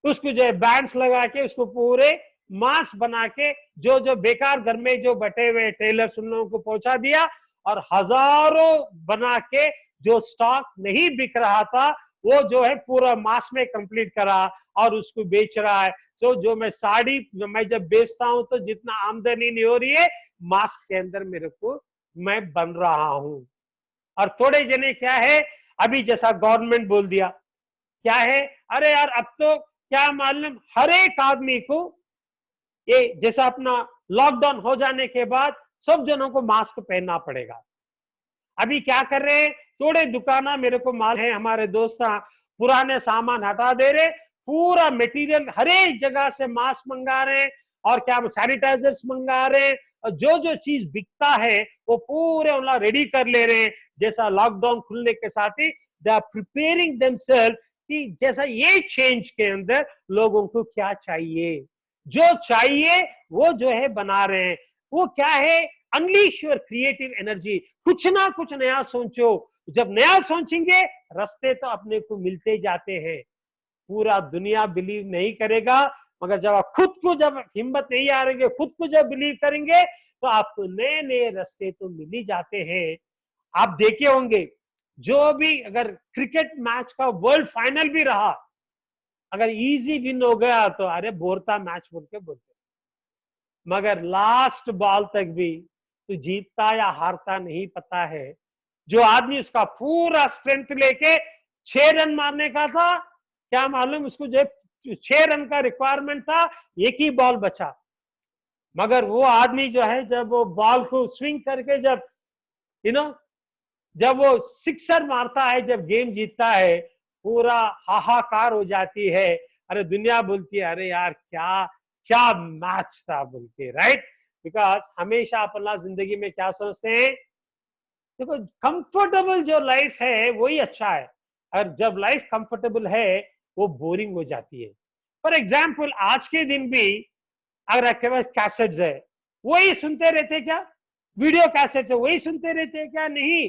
S1: उसको जो है बैंड्स लगा के, उसको पूरे मास्क बना के, जो बेकार घर में जो बटे हुए टेलर्स उन लोगों को पहुंचा दिया, और हजारों बना के जो स्टॉक नहीं बिक रहा था, वो जो है पूरा मास्क में कंप्लीट करा और उसको बेच रहा है। सो जो मैं साड़ी मैं जब बेचता हूं तो जितना आमदनी नहीं हो रही है, मास्क के अंदर मेरे को मैं बन रहा हूं। और थोड़े जने क्या है, अभी जैसा गवर्नमेंट बोल दिया क्या है, अरे यार अब तो क्या मालूम, हर एक आदमी को ये जैसा अपना लॉकडाउन हो जाने के बाद सब जनों को मास्क पहनना पड़ेगा। अभी क्या कर रहे हैं, थोड़े दुकाना मेरे को माल है, हमारे दोस्त पुराने सामान हटा दे रहे, पूरा मटेरियल हर एक जगह से मास्क मंगा रहे हैं और क्या सैनिटाइजर्स मंगा रहे हैं, और जो चीज बिकता है वो पूरे रेडी कर ले रहे हैं। जैसा लॉकडाउन खुलने के साथ ही दे आर प्रिपेयरिंग देमसेल्फ कि जैसा ये चेंज के अंदर लोगों को क्या चाहिए, जो चाहिए वो जो है बना रहे हैं। वो क्या है, अनलीश योर क्रिएटिव एनर्जी, कुछ ना कुछ नया सोचो। जब नया सोचेंगे, रास्ते तो अपने को मिलते जाते हैं। पूरा दुनिया बिलीव नहीं करेगा, मगर जब आप खुद को जब हिम्मत नहीं आ रही, खुद को जब बिलीव करेंगे, तो आपको नए नए रास्ते तो मिल ही जाते हैं। आप देखे होंगे जो भी अगर क्रिकेट मैच का वर्ल्ड फाइनल भी रहा, अगर इजी विन हो गया तो अरे बोरता मैच बोल के बोलते, मगर लास्ट बॉल तक भी तो जीतता या हारता नहीं पता है। जो आदमी उसका पूरा स्ट्रेंथ लेके 6 रन मारने का था, क्या मालूम उसको जो 6 रन का रिक्वायरमेंट था, एक ही बॉल बचा, मगर वो आदमी जो है जब वो बॉल को स्विंग करके जब जब वो सिक्सर मारता है, जब गेम जीतता है, पूरा हाहाकार हो जाती है। अरे दुनिया बोलती है अरे यार क्या क्या मैच था बोल के, राइट? बिकॉज हमेशा अपना जिंदगी में क्या सोचते हैं, देखो कंफर्टेबल जो लाइफ है वही अच्छा है, और जब लाइफ कंफर्टेबल है वो बोरिंग हो जाती है। फॉर एग्जाम्पल आज के दिन भी अगर आपके पास कैसेट्स है, वही सुनते रहते क्या? वीडियो कैसेट्स है वही सुनते रहते क्या? नहीं,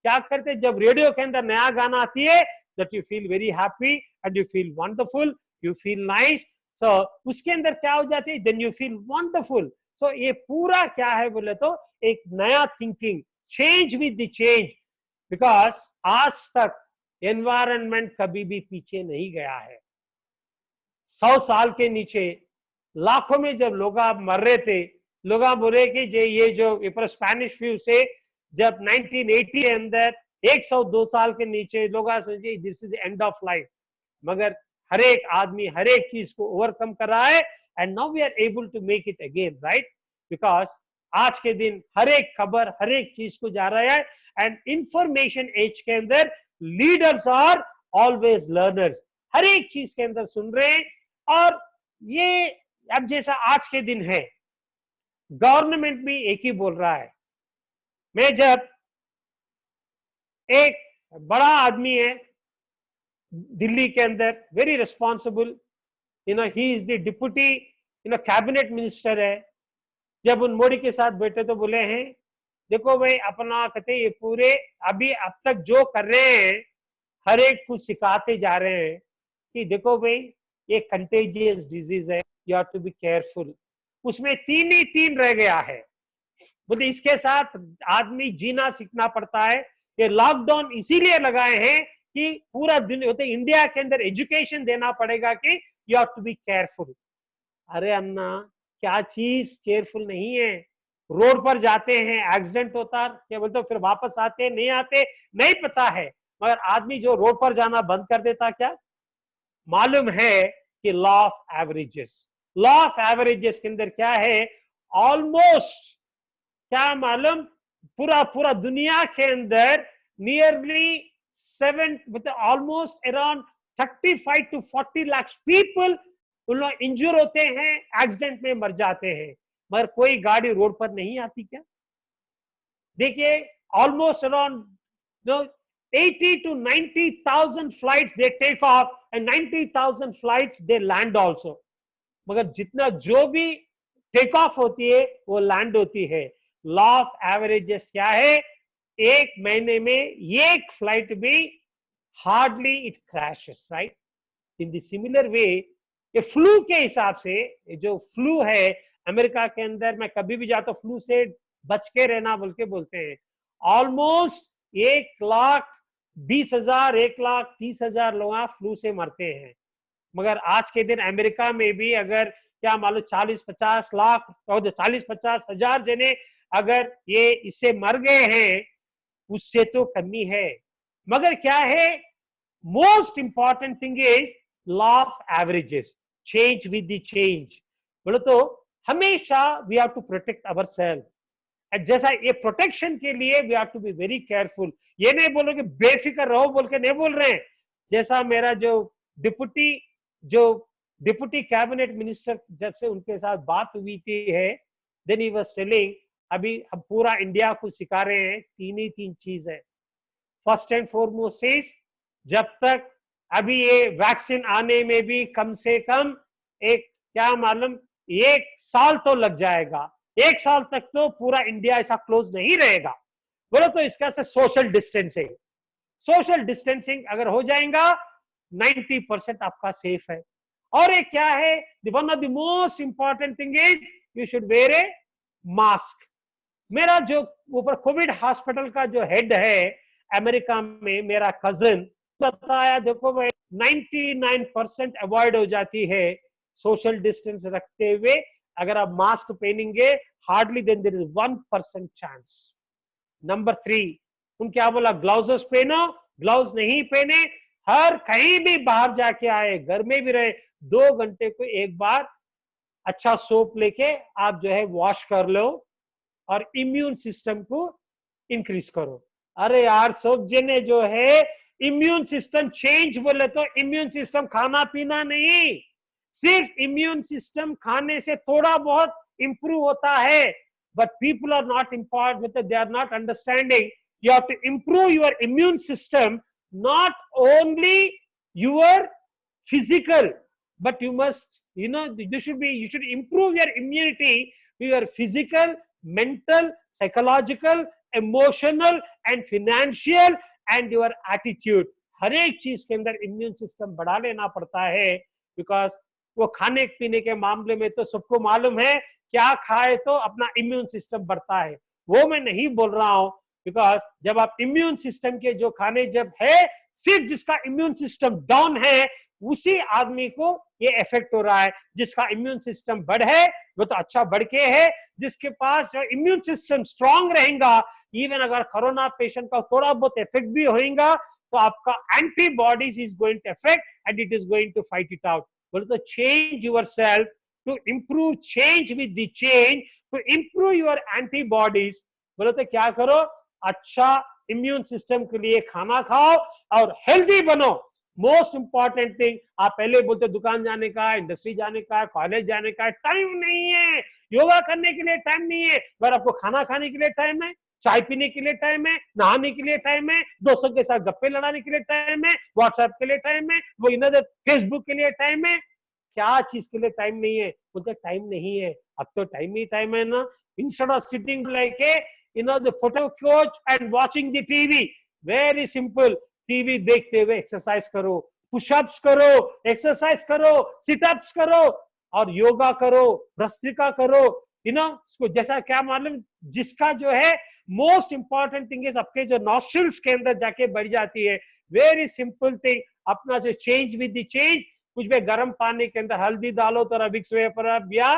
S1: क्या करते, जब रेडियो के अंदर नया गाना आती है, that you feel very happy and you feel wonderful, you feel nice, so उसके अंदर क्या हो जाती है, then you feel wonderful. So ये पूरा क्या है बोले तो एक नया thinking, change with the change, because आज तक एनवायरनमेंट कभी भी पीछे नहीं गया है। 100 साल के नीचे लाखों में जब लोग मर रहे थे, लोग बोले कि ये जो स्पेनिश फ्लू से जब 1980 के अंदर 102 साल के नीचे लोग सोचे this is end of life, मगर हर एक आदमी हर एक चीज को ओवरकम कर रहा है, and now we are able to make it again, right? Because आज के दिन हर एक खबर हर एक चीज को जा रहा है, एंड इंफॉर्मेशन एज के अंदर लीडर्स आर ऑलवेज लर्नर्स, हर एक चीज के अंदर सुन रहे हैं। और ये अब जैसा आज के दिन है, गवर्नमेंट भी एक ही बोल रहा है। मैं जब एक बड़ा आदमी है दिल्ली के अंदर, very responsible, he is the deputy cabinet minister है, जब उन मोदी के साथ बैठे तो बोले हैं देखो भाई अपना कहते ये पूरे अभी अब तक जो कर रहे हैं हर एक कुछ सिखाते जा रहे हैं कि देखो भाई ये कंटेजियस डिजीज है, you have to be careful. उसमें 3 ही 3 रह गया है, बोले इसके साथ आदमी जीना सीखना पड़ता है। ये लॉकडाउन इसीलिए लगाए हैं कि पूरा दुनिया होते इंडिया के अंदर एजुकेशन देना पड़ेगा कि you have to be careful. अरे अन्ना क्या चीज केयरफुल नहीं है? रोड पर जाते हैं एक्सीडेंट होता, क्या बोलते फिर वापस आते नहीं आते नहीं पता है, मगर आदमी जो रोड पर जाना बंद कर देता, क्या मालूम है कि law of averages, law of averages के अंदर क्या है, ऑलमोस्ट क्या मालूम पूरा पूरा दुनिया के अंदर नियरली 7 मतलब almost around 35 to 40 lakh people उन लोग इंजूर होते हैं, एक्सीडेंट में मर जाते हैं, मगर कोई गाड़ी रोड पर नहीं आती क्या? देखिए almost around 80 to 90,000 flights they take off and 90,000 flights they land also, मगर जितना जो भी टेक ऑफ होती है वो लैंड होती है। लॉ ऑफ एवरेजेस क्या है, एक महीने में एक फ्लाइट भी hardly it crashes, right? In the similar वे ये फ्लू के हिसाब से, जो फ्लू है अमेरिका के अंदर, मैं कभी भी जाता हूं फ्लू से बच के रहना बोल के बोलते हैं, ऑलमोस्ट 1,20,000 1,30,000 लोग फ्लू से मरते हैं, मगर आज के दिन अमेरिका में भी अगर क्या मालूम 40-50 लाख और 40-50 हजार जने अगर ये इससे मर गए हैं, उससे तो कमी है। मगर क्या है, most important thing is law of averages, change with the change. बोलो तो हमेशा we have to protect our self, जैसा ये प्रोटेक्शन के लिए we have to be very careful. ये नहीं बोलो कि बेफिक्र रहो बोल के नहीं बोल रहे हैं, जैसा मेरा जो डिप्यूटी कैबिनेट मिनिस्टर जब से उनके साथ बात हुई थी है, देन ही वाज टेलिंग अभी हम पूरा इंडिया को सिखा रहे हैं 3 चीज है। फर्स्ट एंड फॉरमोस्ट इज जब तक अभी ये वैक्सीन आने में भी कम से कम एक क्या मालूम 1 साल तो लग जाएगा, 1 साल तक तो पूरा इंडिया ऐसा क्लोज नहीं रहेगा। बोलो तो इसका से सोशल डिस्टेंसिंग, सोशल डिस्टेंसिंग अगर हो जाएगा 90% आपका सेफ है। और एक क्या है, one of the most important thing is you should wear a mask. मेरा जो ऊपर कोविड हॉस्पिटल का जो हेड है, अमेरिका में मेरा कजन बताया, देखो भाई 99% अवॉइड हो जाती है सोशल डिस्टेंस रखते हुए। अगर आप मास्क पहनेंगे hardly then there is 1% chance. Number 3, उन क्या बोला, ग्लव्स पहनो, ग्लव्स नहीं पहने, हर कहीं भी बाहर जाके आए, घर में भी रहे, 2 घंटे को एक बार अच्छा सोप लेके आप जो है वॉश कर लो और इम्यून सिस्टम को इंक्रीज करो। अरे यार सब जने जो है इम्यून सिस्टम चेंज बोले तो इम्यून सिस्टम खाना पीना नहीं, सिर्फ इम्यून सिस्टम खाने से थोड़ा बहुत इंप्रूव होता है। But people are not important, they are not understanding you have to improve your immune system, not only your physical, but you must, you should improve your immunity, your physical, mental, psychological, emotional and financial and your attitude. हर एक चीज के अंदर immune system बढ़ा लेना पड़ता है, because वो खाने पीने के मामले में तो सबको मालूम है, क्या खाए तो अपना इम्यून सिस्टम बढ़ता है, वो मैं नहीं बोल रहा हूं। बिकॉज जब आप इम्यून सिस्टम के जो खाने जब है, सिर्फ जिसका इम्यून सिस्टम डाउन है उसी आदमी को ये इफेक्ट हो रहा है। जिसका इम्यून सिस्टम बढ़ है वो तो अच्छा बढ़ के है, जिसके पास जो इम्यून सिस्टम स्ट्रांग रहेगा, इवन अगर कोरोना पेशेंट का थोड़ा बहुत इफेक्ट भी होगा तो आपका antibodies is going to effect and it is going to fight it out. बोले तो change yourself to improve, change with the change to improve your antibodies. बोले तो क्या करो, अच्छा इम्यून सिस्टम के लिए खाना खाओ और हेल्दी बनो। मोस्ट इंपॉर्टेंट थिंग, आप पहले बोलते दुकान जाने का, इंडस्ट्री जाने का, कॉलेज जाने का टाइम नहीं है, योगा करने के लिए टाइम नहीं है, पर आपको खाना खाने के लिए टाइम है, चाय पीने के लिए टाइम है, नहाने के लिए टाइम है, दोस्तों के साथ गप्पे लड़ाने के लिए टाइम है, व्हाट्सएप के लिए टाइम है, वो इधर फेसबुक के लिए टाइम है, क्या चीज के लिए टाइम नहीं है? बोलते टाइम नहीं है, अब तो टाइम ही टाइम है ना। Instead of sitting like the photo coach and watching the TV, very simple, TV देखते हुए एक्सरसाइज करो, पुशअप्स करो, एक्सरसाइज करो, सिटअप्स करो और योगा करो, भस्त्रिका करो, जैसा क्या मालूम, जिसका जो है मोस्ट इंपॉर्टेंट थिंग इज आपके जो नॉस्ट्रिल्स के अंदर जाके बढ़ जाती है। वेरी सिंपल थिंग, अपना जो चेंज विद द चेंज, कुछ भी गर्म पानी के अंदर हल्दी डालो तो विक्स वेपर या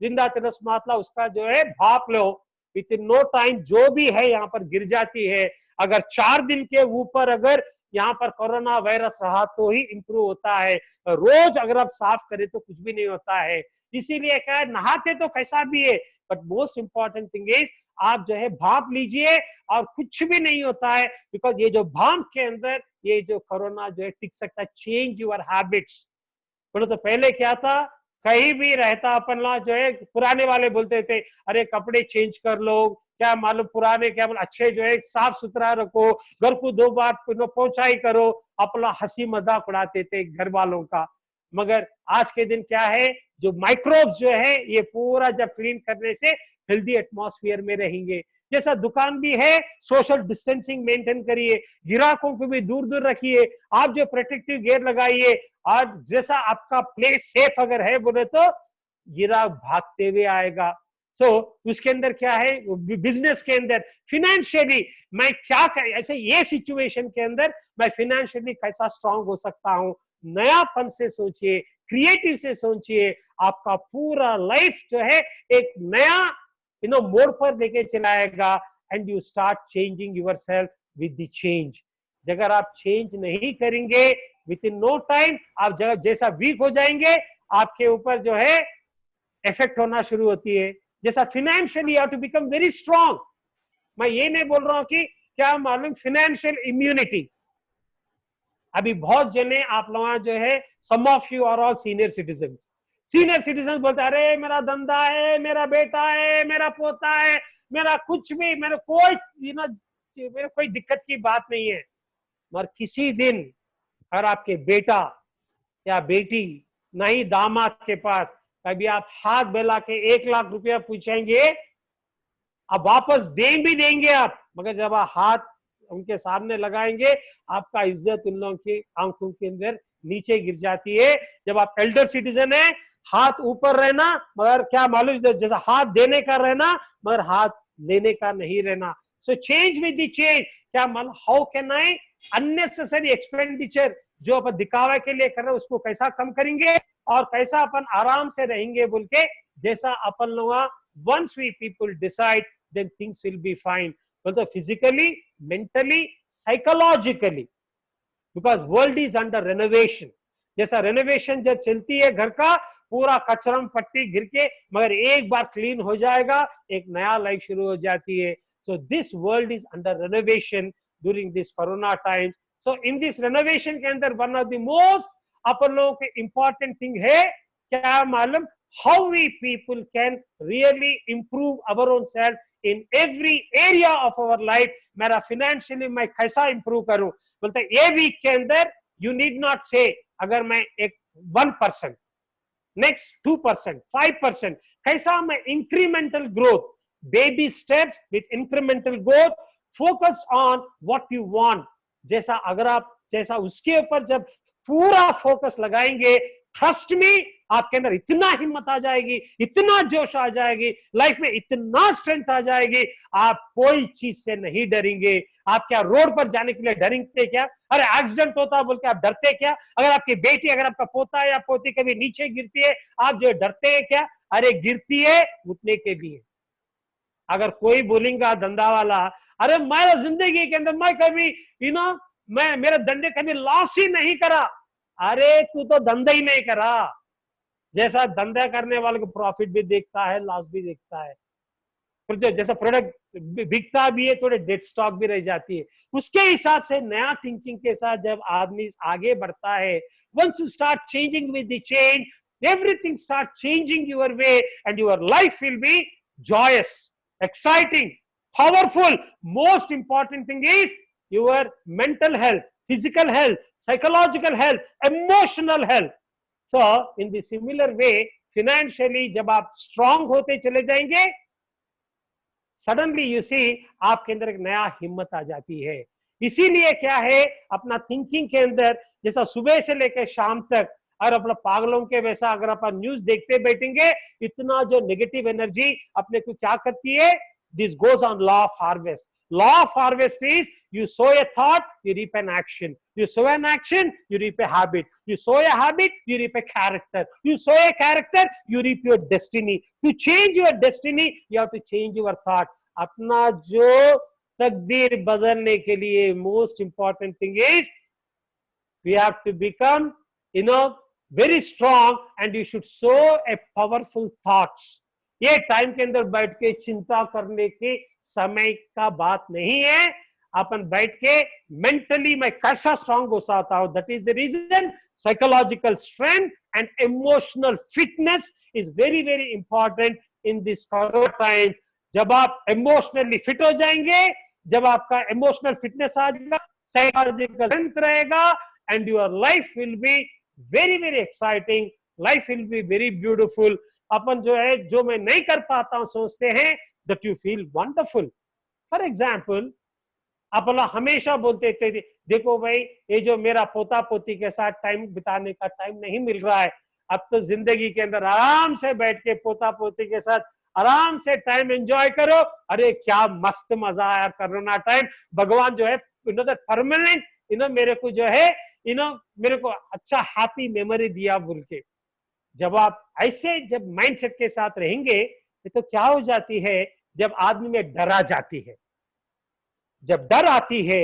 S1: जिंदा तिलस मातला उसका जो है भाप लो, विद इन नो टाइम जो भी है यहाँ पर गिर जाती है। अगर 4 दिन के ऊपर अगर यहाँ पर कोरोना वायरस रहा तो ही इंप्रूव होता है, रोज अगर आप साफ करें तो कुछ भी नहीं होता है। इसीलिए क्या है, नहाते तो कैसा भी है, but most important thing is आप जो है भाप लीजिए और कुछ भी नहीं होता है, बिकॉज ये जो भाप के अंदर ये जो कोरोना जो है टिक सकता है। Change your habits. बोलो तो पहले क्या था, कहीं भी रहता अपन जो है पुराने वाले बोलते थे अरे कपड़े चेंज कर लो, क्या मालूम पुराने क्या बोल, अच्छे जो है साफ सुथरा रखो, घर को 2 बार पोंछाई करो, अपना हंसी मजाक उड़ाते थे घर वालों का। मगर आज के दिन क्या है, जो माइक्रोब्स जो है ये पूरा जब क्लीन करने से हेल्दी एटमॉस्फेयर में रहेंगे। जैसा दुकान भी है, सोशल डिस्टेंसिंग मेंटेन करिए, ग्राहकों को भी दूर दूर रखिए, आप जो प्रोटेक्टिव गियर लगाइए, और जैसा आपका प्लेस सेफ अगर है बोले तो ग्राहक भागते हुए आएगा। सो उसके अंदर क्या है, बिजनेस के अंदर फिनेंशियली मैं क्या कर, ऐसे ये सिचुएशन के अंदर मैं फिनेंशियली कैसा स्ट्रांग हो सकता हूं, नयापन से सोचिए, क्रिएटिव से सोचिए, आपका पूरा लाइफ जो है एक नया मोड पर लेके चलाएगा and you start changing yourself with the change. अगर आप चेंज नहीं करेंगे विद इन नो टाइम आप जैसा वीक हो जाएंगे, आपके ऊपर जो है इफेक्ट होना शुरू होती है। जैसा financially you have to become very strong. मैं ये नहीं बोल रहा हूं कि क्या मालूम फिनेंशियल इम्यूनिटी, अभी बहुत जने आप लोग जो है, some of you are all senior citizen, senior citizen बोलते अरे मेरा धंधा है, मेरा बेटा है, मेरा पोता है, मेरा कुछ भी, मेरा कोई मेरे कोई दिक्कत की बात नहीं है। मगर किसी दिन अगर आपके बेटा या बेटी नहीं दामाद के पास कभी आप हाथ बेला के 1 लाख रुपया पूछेंगे, अब वापस दे भी देंगे आप, मगर जब आप हाथ उनके सामने लगाएंगे आपका इज्जत उन लोगों की आंखों के अंदर नीचे गिर जाती है। जब आप एल्डर सिटीजन है, हाथ ऊपर रहना, मगर क्या मालूम जैसा हाथ देने का रहना मगर हाथ लेने का नहीं रहना। So change with the change, क्या मालूम, how can I unnecessary expenditure जो अपन दिखावे के लिए कर रहे हैं उसको कैसा कम करेंगे और कैसा अपन आराम से रहेंगे बोल के, जैसा अपन लोग once we people decide then things will be fine, बोलते physically, mentally, psychologically, because world is under renovation. जैसा रेनोवेशन जब चलती है घर का, पूरा कचरम पट्टी गिर के मगर एक बार क्लीन हो जाएगा, एक नया लाइफ शुरू हो जाती है। So this world is under renovation during this corona times. So in this renovation के अंदर वन ऑफ द मोस्ट अपन लोगों के इंपॉर्टेंट थिंग है, क्या मालूम, how we people can really improve our own self in every area of our life. मेरा financially मैं कैसा इंप्रूव करूं, बोलते ये वीक के अंदर यू नीड नॉट से अगर मैं एक 1%, नेक्स्ट 2%, 5%, कैसा मैं incremental growth, baby steps with incremental growth, focus on what you want. जैसा अगर आप जैसा उसके ऊपर जब पूरा फोकस लगाएंगे, ट्रस्ट मी, आपके अंदर इतना हिम्मत आ जाएगी, इतना जोश आ जाएगी, लाइफ में इतना स्ट्रेंथ आ जाएगी, आप कोई चीज से नहीं डरेंगे। आप क्या रोड पर जाने के लिए डरेंगे क्या? अरे एक्सीडेंट होता बोल के आप डरते क्या? अगर आपकी बेटी, अगर आपका पोता या पोती कभी नीचे गिरती है, आप जो डरते हैं क्या? अरे गिरती है उठने के लिए। अगर कोई बोलेगा धंधा वाला, अरे मेरा जिंदगी के अंदर मैं कभी मैं मेरे धंधे कभी लॉस ही नहीं करा, अरे तू तो धंधा ही नहीं करा। जैसा धंधा करने वाले को प्रॉफिट भी देखता है, लॉस भी देखता है, फिर जैसा प्रोडक्ट बिकता भी है, थोड़े डेड स्टॉक भी रह जाती है। उसके हिसाब से नया थिंकिंग के साथ जब आदमी आगे बढ़ता है, once you start changing with the change, everything start changing your way and your life will be joyous, exciting, powerful. Most important thing is your mental health, physical health, psychological health, emotional health. So in the similar way, financially जब आप strong होते चले जाएंगे, suddenly you see आपके अंदर एक नया हिम्मत आ जाती है। इसीलिए क्या है, अपना थिंकिंग के अंदर जैसा सुबह से लेकर शाम तक, और अपना पागलों के वैसा अगर अपन न्यूज देखते बैठेंगे, इतना जो नेगेटिव एनर्जी अपने को क्या करती है, this goes on law of harvest. Law of harvest is you sow a thought, you reap an action. You sow an action, you reap a habit. You sow a habit, you reap a character. You sow a character, you reap your destiny. To change your destiny, you have to change your thought. अपना जो तकदीर बदलने के लिए most important thing is we have to become very strong and you should sow a powerful thoughts. ये time के अंदर बैठ के चिंता करने के समय का बात नहीं है। अपन बैठ के मेंटली मैं कैसा स्ट्रांग हो सकता हूं, that is the reason psychological strength and emotional fitness is very very important in this corona time. जब आप इमोशनली फिट हो जाएंगे, जब आपका इमोशनल फिटनेस आ जाएगा, साइकोलॉजिकल स्ट्रेंथ रहेगा, and your life will be very very exciting, life will be very beautiful. अपन जो है, जो मैं नहीं कर पाता हूं, सोचते हैं that you feel wonderful. For example, अपन हमेशा बोलते थे, देखो भाई, ये जो मेरा पोता पोती के साथ टाइम बिताने का टाइम नहीं मिल रहा है, अब तो जिंदगी के अंदर आराम से बैठ के पोता पोती के साथ आराम से टाइम एंजॉय करो। अरे क्या मस्त मजा आया कोरोना टाइम। भगवान जो है परमानेंट मेरे को जो है मेरे को अच्छा हैप्पी मेमोरी दिया बोल के। जब आप ऐसे जब माइंडसेट के साथ रहेंगे तो क्या हो जाती है, जब आदमी में डर आ जाती है, जब डर आती है,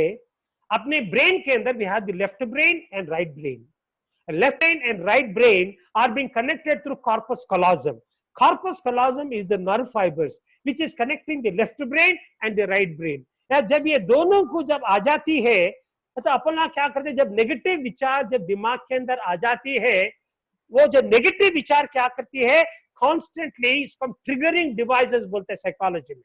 S1: अपने ब्रेन के अंदर we have the left brain and right brain. Left brain and right brain are being connected through corpus callosum. Corpus callosum is the nerve fibers which is connecting the left brain and the right brain. जब ये दोनों को जब आ जाती है तो अपन क्या करते हैं, जब नेगेटिव विचार जब दिमाग के अंदर आ जाती है, वो जब नेगेटिव विचार क्या करती है, कॉन्स्टेंटली इसको हम ट्रिगरिंग डिवाइसेस बोलते हैं साइकोलॉजी में।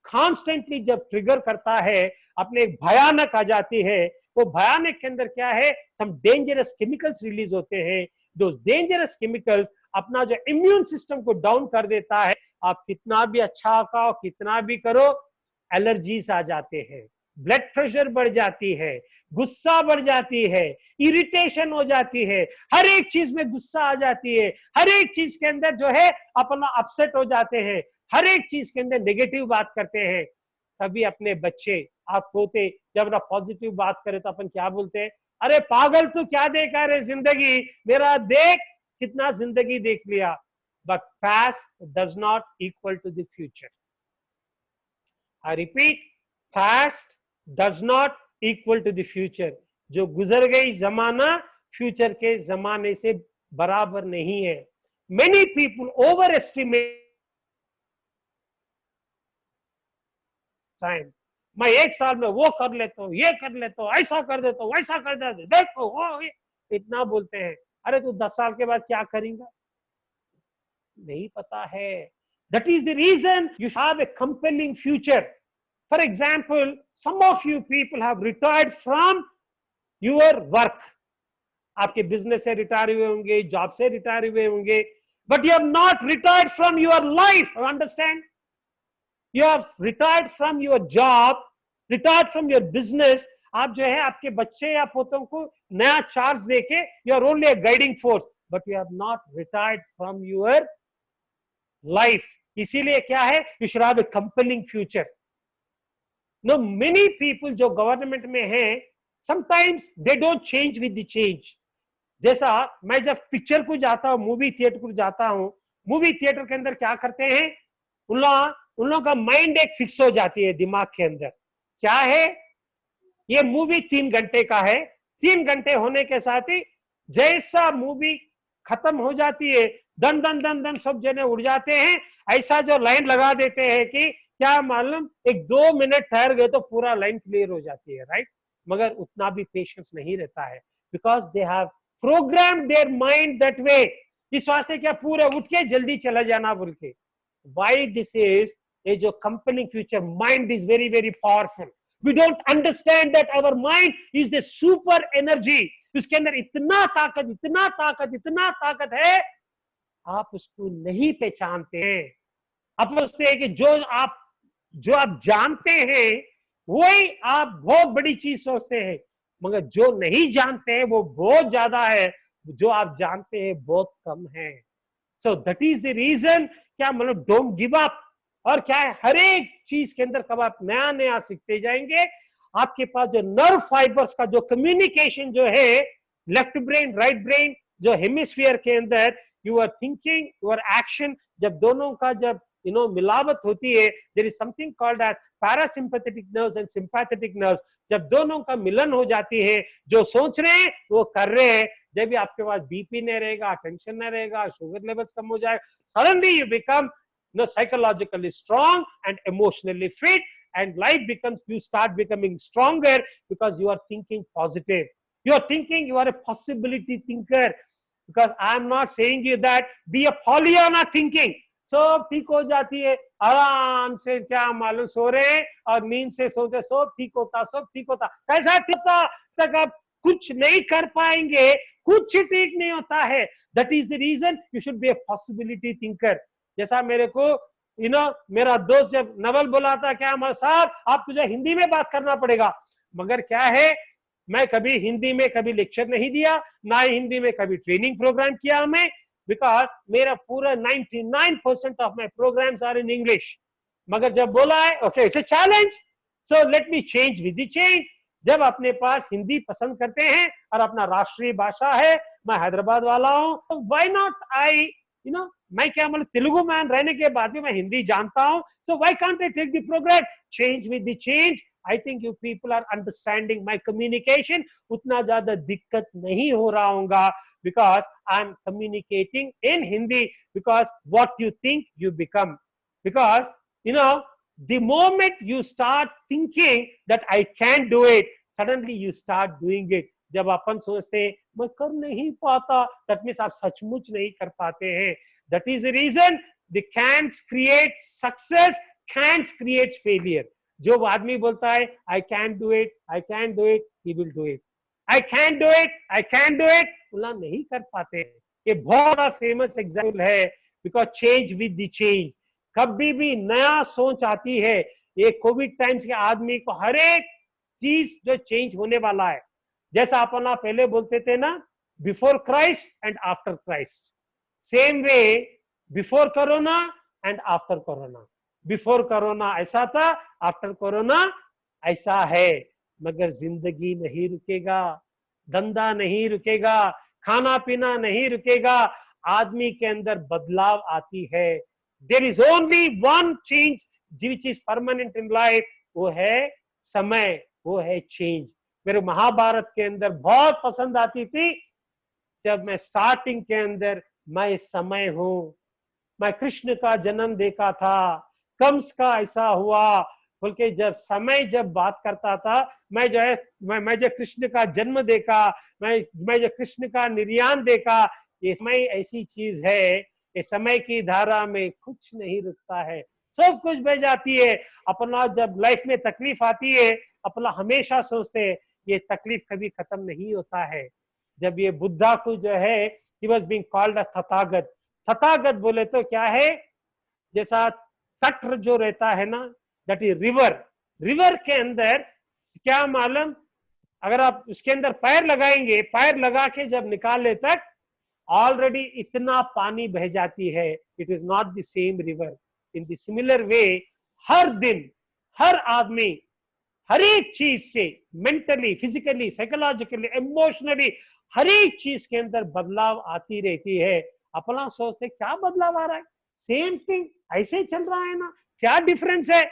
S1: कॉन्स्टेंटली जब ट्रिगर करता है, अपने भयानक आ जाती है, वो भयानक के अंदर क्या है, सम डेंजरस केमिकल्स रिलीज होते हैं। दो डेंजरस केमिकल्स अपना जो इम्यून सिस्टम को डाउन कर देता है। आप कितना भी अच्छा खाओ, कितना भी करो, एलर्जीज आ जाते हैं, ब्लड प्रेशर बढ़ जाती है, गुस्सा बढ़ जाती है, इरिटेशन हो जाती है, हर एक चीज में गुस्सा आ जाती है, हर एक चीज के अंदर जो है अपना अपसेट हो जाते हैं, हर एक चीज के अंदर नेगेटिव बात करते हैं। तभी अपने बच्चे आप होते, जब ना पॉजिटिव बात करें तो अपन क्या बोलते हैं, अरे पागल तू क्या देखा रे जिंदगी, मेरा देख कितना जिंदगी देख लिया। But past does not equal to the future. I repeat, past does not equal to the future. जो गुजर गई जमाना फ्यूचर के जमाने से बराबर नहीं है। Many people over estimate time. मैं 1 साल में वो कर लेता हूँ, ये कर लेता हूँ, ऐसा कर देता हूँ, वैसा कर देता हूँ, देखो वो इतना बोलते हैं। अरे तू 10 साल के बाद क्या करेगा नहीं पता है। That is the reason you have a compelling future. For example, some of you people have retired from your work. आपके बिजनेस से रिटायर हुए होंगे, जॉब से रिटायर हुए होंगे, but you have not retired from your life. Understand? You have retired from your job, retired from your business. आप जो है आपके बच्चे या पोतों को नया चार्ज देके you are only a guiding force, but you have not retired from your life. इसीलिए क्या है, you should have a compelling future. Now many people जो गवर्नमेंट में हैं, sometimes they don't change with the change. जैसा मैं जब picture को जाता हूँ, मूवी थिएटर को जाता हूँ, मूवी थिएटर के अंदर क्या करते हैं, उन लोगों का माइंड एक फिक्स हो जाती है दिमाग के अंदर। क्या है, ये मूवी 3 घंटे का है, 3 घंटे होने के साथ ही जैसा मूवी खत्म हो जाती है, दन दन दन दन सब जने उड़ जाते हैं। ऐसा जो लाइन लगा देते हैं कि क्या मालूम एक 2 मिनट ठहर गए तो पूरा लाइन क्लियर हो जाती है, राइट। मगर उतना भी पेशेंस नहीं रहता है, because they have programmed their mind that way. इस वास्ते क्या पूरा उठ के जल्दी चला जाना बोल के। व्हाई दिस इज, ये जो company future mind is very very powerful. We don't understand that our mind is the super energy. उसके अंदर इतना ताकत, इतना ताकत, इतना ताकत है, आप उसको नहीं पहचानते हैं। आप सोचते हैं कि जो आप जानते हैं वही आप बहुत बड़ी चीज सोचते हैं, मगर जो नहीं जानते हैं वो बहुत ज्यादा है, जो आप जानते हैं बहुत कम है। So that is the reason, क्या मतलब डोंट गिव अप। और क्या है, हर एक चीज के अंदर कब आप नया नया सीखते जाएंगे, आपके पास जो नर्व फाइबर्स का जो कम्युनिकेशन जो है, लेफ्ट ब्रेन राइट ब्रेन जो हेमिस्फीयर के अंदर, यूर थिंकिंग यूर एक्शन, जब दोनों का जब मिलावट होती है, there is something called as parasympathetic nerves and sympathetic nerves. जब दोनों का मिलन हो जाती है, जो सोच रहे हैं वो कर रहे हैं, जब भी आपके पास बीपी नहीं रहेगा, टेंशन नहीं रहेगा, शुगर लेवल्स कम हो जाए, suddenly you become psychologically strong and emotionally fit, and life becomes, you start becoming stronger because you are thinking positive. You are thinking, you are a possibility thinker. Because I am not saying you that be a Pollyanna thinking. सब ठीक हो जाती है, आराम से क्या मालूम सो रहे और नींद से सोचे सब ठीक होता, सब ठीक होता। कैसा ठीक होता तक आप कुछ नहीं कर पाएंगे, कुछ ठीक नहीं होता है। That is the reason you should be a possibility thinker. जैसा मेरे को मेरा दोस्त जब नवल बोला था, क्या साहब आप तुझे हिंदी में बात करना पड़ेगा, मगर क्या है, मैं कभी हिंदी में कभी लेक्चर नहीं दिया, ना ही हिंदी में कभी ट्रेनिंग प्रोग्राम किया मैं, बिकॉज मेरा पूरा 99% of my programs are in English. मगर जब बोला है okay it's a challenge, so let me change with the change. जब अपने पास हिंदी पसंद करते हैं और अपना राष्ट्रीय भाषा है, मैं हैदराबाद वाला हूं, तो व्हाई नॉट आई मैं क्या मतलब तेलुगु मैन रहने के बाद भी मैं हिंदी जानता हूं, so why can't I take the program, change with the change. I think you people are understanding my communication. उतना ज्यादा दिक्कत नहीं हो रहा होगा, because I am communicating in Hindi, because what you think you become. Because the moment you start thinking that I can do it, suddenly you start doing it. जब अपन सोचते हैं मैं कर नहीं पाता, that means आप सचमुच नहीं कर पाते हैं। That is the reason the can'ts create success, can'ts create failure. जो आदमी बोलता है I can do it, I can do it, he will do it. I can't do it, I can't do it, बोला नहीं कर पाते। ये बहुत बड़ा फेमस एग्जाम्पल है, because change with the change. कभी भी नया सोच आती है, ये कोविड टाइम्स के आदमी को हर एक चीज जो चेंज होने वाला है। जैसा अपन पहले बोलते थे ना, before Christ and after Christ, same way before corona and after corona. Before corona ऐसा था, आफ्टर कोरोना ऐसा है, मगर जिंदगी नहीं रुकेगा, धंधा नहीं रुकेगा, खाना पीना नहीं रुकेगा, आदमी के अंदर बदलाव आती है। There is only one change which is permanent in life, वो है समय, वो है चेंज। मेरे महाभारत के अंदर बहुत पसंद आती थी जब मैं स्टार्टिंग के अंदर, मैं समय हूं, मैं कृष्ण का जन्म देखा था, कंस का ऐसा हुआ, बल्कि जब समय जब बात करता था, मैं जो है मैं जो कृष्ण का जन्म देखा, मैं जो कृष्ण का निर्याण देखा, ये समय ऐसी चीज है, ये समय की धारा में कुछ नहीं रुकता है, सब कुछ बह जाती है। अपना जब लाइफ में तकलीफ आती है, अपना हमेशा सोचते हैं ये तकलीफ कभी खत्म नहीं होता है। जब ये बुद्धा को जो है, he was being called a Tathagata, Tathagata बोले तो क्या है, जैसा तट जो रहता है ना, दैट इज रिवर, रिवर के अंदर क्या मालूम, अगर आप उसके अंदर पैर लगाएंगे, पैर लगा के जब निकाले तक ऑलरेडी इतना पानी बह जाती है, it is not the same river. In the similar way, हर दिन हर आदमी हर एक चीज से मेंटली, फिजिकली, साइकोलॉजिकली, इमोशनली, हर एक चीज के अंदर बदलाव आती रहती है। अपना सोचते क्या बदलाव आ रहा है, सेम थिंग ऐसे चल रहा है ना, क्या डिफरेंस है।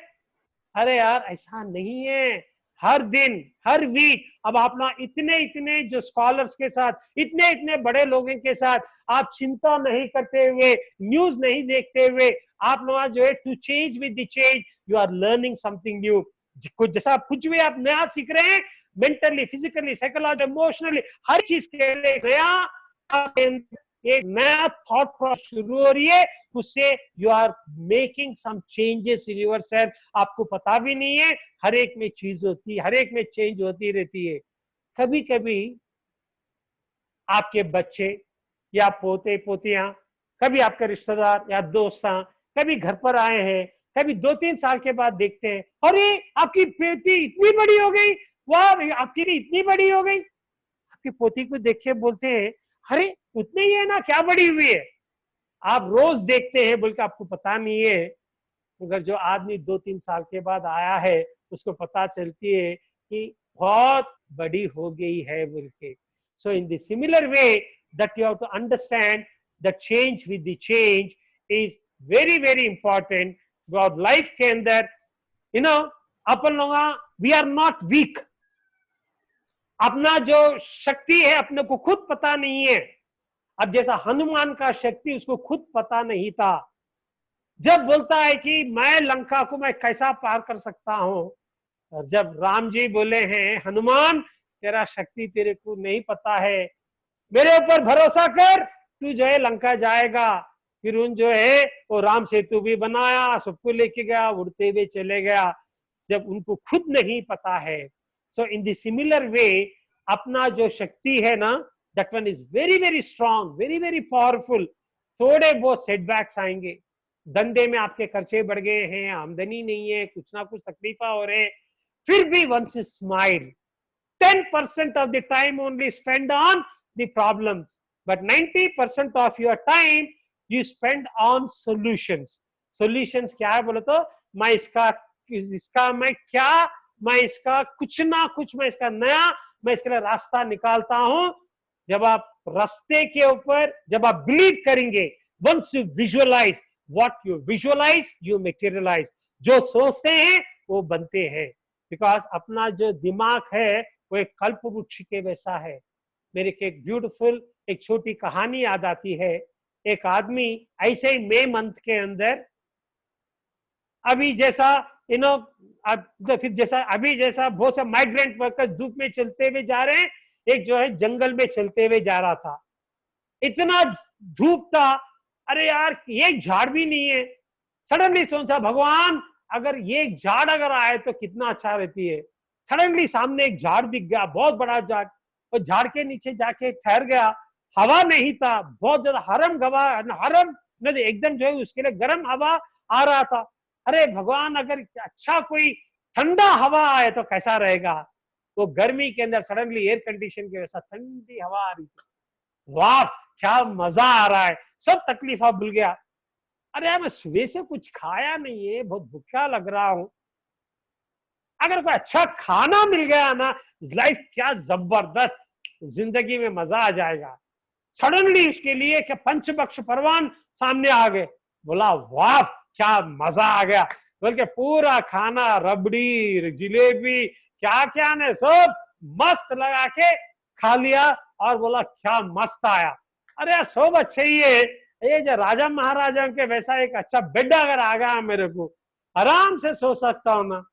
S1: अरे यार ऐसा नहीं है, हर दिन हर वीक, अब अपना इतने इतने जो स्कॉलर्स के साथ, इतने इतने बड़े लोगों के साथ आप चिंता नहीं करते हुए, न्यूज नहीं देखते हुए, आप लोग जो है to change with the change, you are learning something new. जैसा कुछ भी आप नया सीख रहे हैं, मेंटली, फिजिकली, साइकोलॉजिकली, इमोशनली, हर चीज के लिए नया, एक नया थॉट प्रोसेस शुरू हो रही है, उससे you are making some changes in yourself. आपको पता भी नहीं है, हर एक में चीज होती है, हर एक में चेंज होती रहती है। कभी कभी आपके बच्चे या पोते पोतियां, कभी आपके रिश्तेदार या दोस्त कभी घर पर आए हैं, कभी 2-3 साल के बाद देखते हैं, अरे आपकी बेटी इतनी बड़ी हो गई, वाह आपकी इतनी बड़ी हो गई। आपकी पोती को देख के बोलते हैं, अरे उतनी ही है ना, क्या बड़ी हुई है। आप रोज देखते हैं, बोल के आपको पता नहीं है, मगर जो आदमी 2-3 साल के बाद आया है, उसको पता चलती है कि बहुत बड़ी हो गई है बोल के। So in the similar way that you have to understand the change with the change is very very important. और लाइफ के अंदर अपन लोग, वी आर नॉट वीक, अपना जो शक्ति है अपने को खुद पता नहीं है। अब जैसा हनुमान का शक्ति उसको खुद पता नहीं था, जब बोलता है कि मैं लंका को मैं कैसा पार कर सकता हूं, और जब राम जी बोले हैं हनुमान तेरा शक्ति तेरे को नहीं पता है, मेरे ऊपर भरोसा कर, तू जो है लंका जाएगा। फिर उन जो है वो राम सेतु भी बनाया, सबको लेके गया, उड़ते हुए चले गया, जब उनको खुद नहीं पता है। सो इन द सिमिलर वे, अपना जो शक्ति है ना, that one is very very strong, very very powerful. थोड़े बहुत सेटबैक्स आएंगे, धंधे में आपके खर्चे बढ़ गए हैं, आमदनी नहीं है, कुछ ना कुछ तकलीफा हो रहे, फिर भी once you smile, 10% of the time only spend on the problems, but 90% of your time you spend on solutions. Solutions क्या है बोले तो, मैं इसका मैं क्या, मैं इसका कुछ ना कुछ, मैं इसका नया, मैं इसके लिए रास्ता निकालता हूं। जब आप रास्ते के ऊपर जब आप बिलीव करेंगे, once you visualise what you visualise, you materialise. जो सोचते हैं वो बनते हैं, बिकॉज अपना जो दिमाग है वो एक कल्प वृक्ष के वैसा है। मेरे को एक ब्यूटीफुल एक छोटी कहानी याद आती है। एक आदमी ऐसे ही मई मंथ के अंदर, अभी जैसा फिर जैसा अभी जैसा बहुत से माइग्रेंट वर्कर्स धूप में चलते हुए जा रहे हैं, एक जो है जंगल में चलते हुए जा रहा था, इतना धूप था, अरे यार एक झाड़ भी नहीं है। सडनली सोचा भगवान अगर ये झाड़ अगर आए तो कितना अच्छा रहती है। सडनली सामने एक झाड़ दिख गया, बहुत बड़ा झाड़, और झाड़ के नीचे जाके ठहर गया। हवा नहीं था, बहुत ज्यादा हरम नहीं, एकदम जो है उसके लिए गर्म हवा आ रहा था। अरे भगवान अगर अच्छा कोई ठंडा हवा आए तो कैसा रहेगा। वो गर्मी के अंदर सडनली एयर कंडीशन के वैसा ठंडी हवा आ रही थी। वाह क्या मजा आ रहा है, सब तकलीफा भूल गया। अरे यार मैं सुबह से कुछ खाया नहीं है, बहुत भूखा लग रहा हूं। अगर कोई अच्छा खाना मिल गया ना, लाइफ क्या जबरदस्त, जिंदगी में मजा आ जाएगा। सडनली उसके लिए क्या पंचभक्ष परवान सामने आ गए, बोला वाह क्या मजा आ गया, बल्कि पूरा खाना रबड़ी जिलेबी क्या क्या ने सब मस्त लगा के खा लिया और बोला क्या मस्त आया। अरे सब अच्छे ही है, ये जो राजा महाराजा के वैसा एक अच्छा बेड अगर आ गया मेरे को, आराम से सो सकता हूं ना।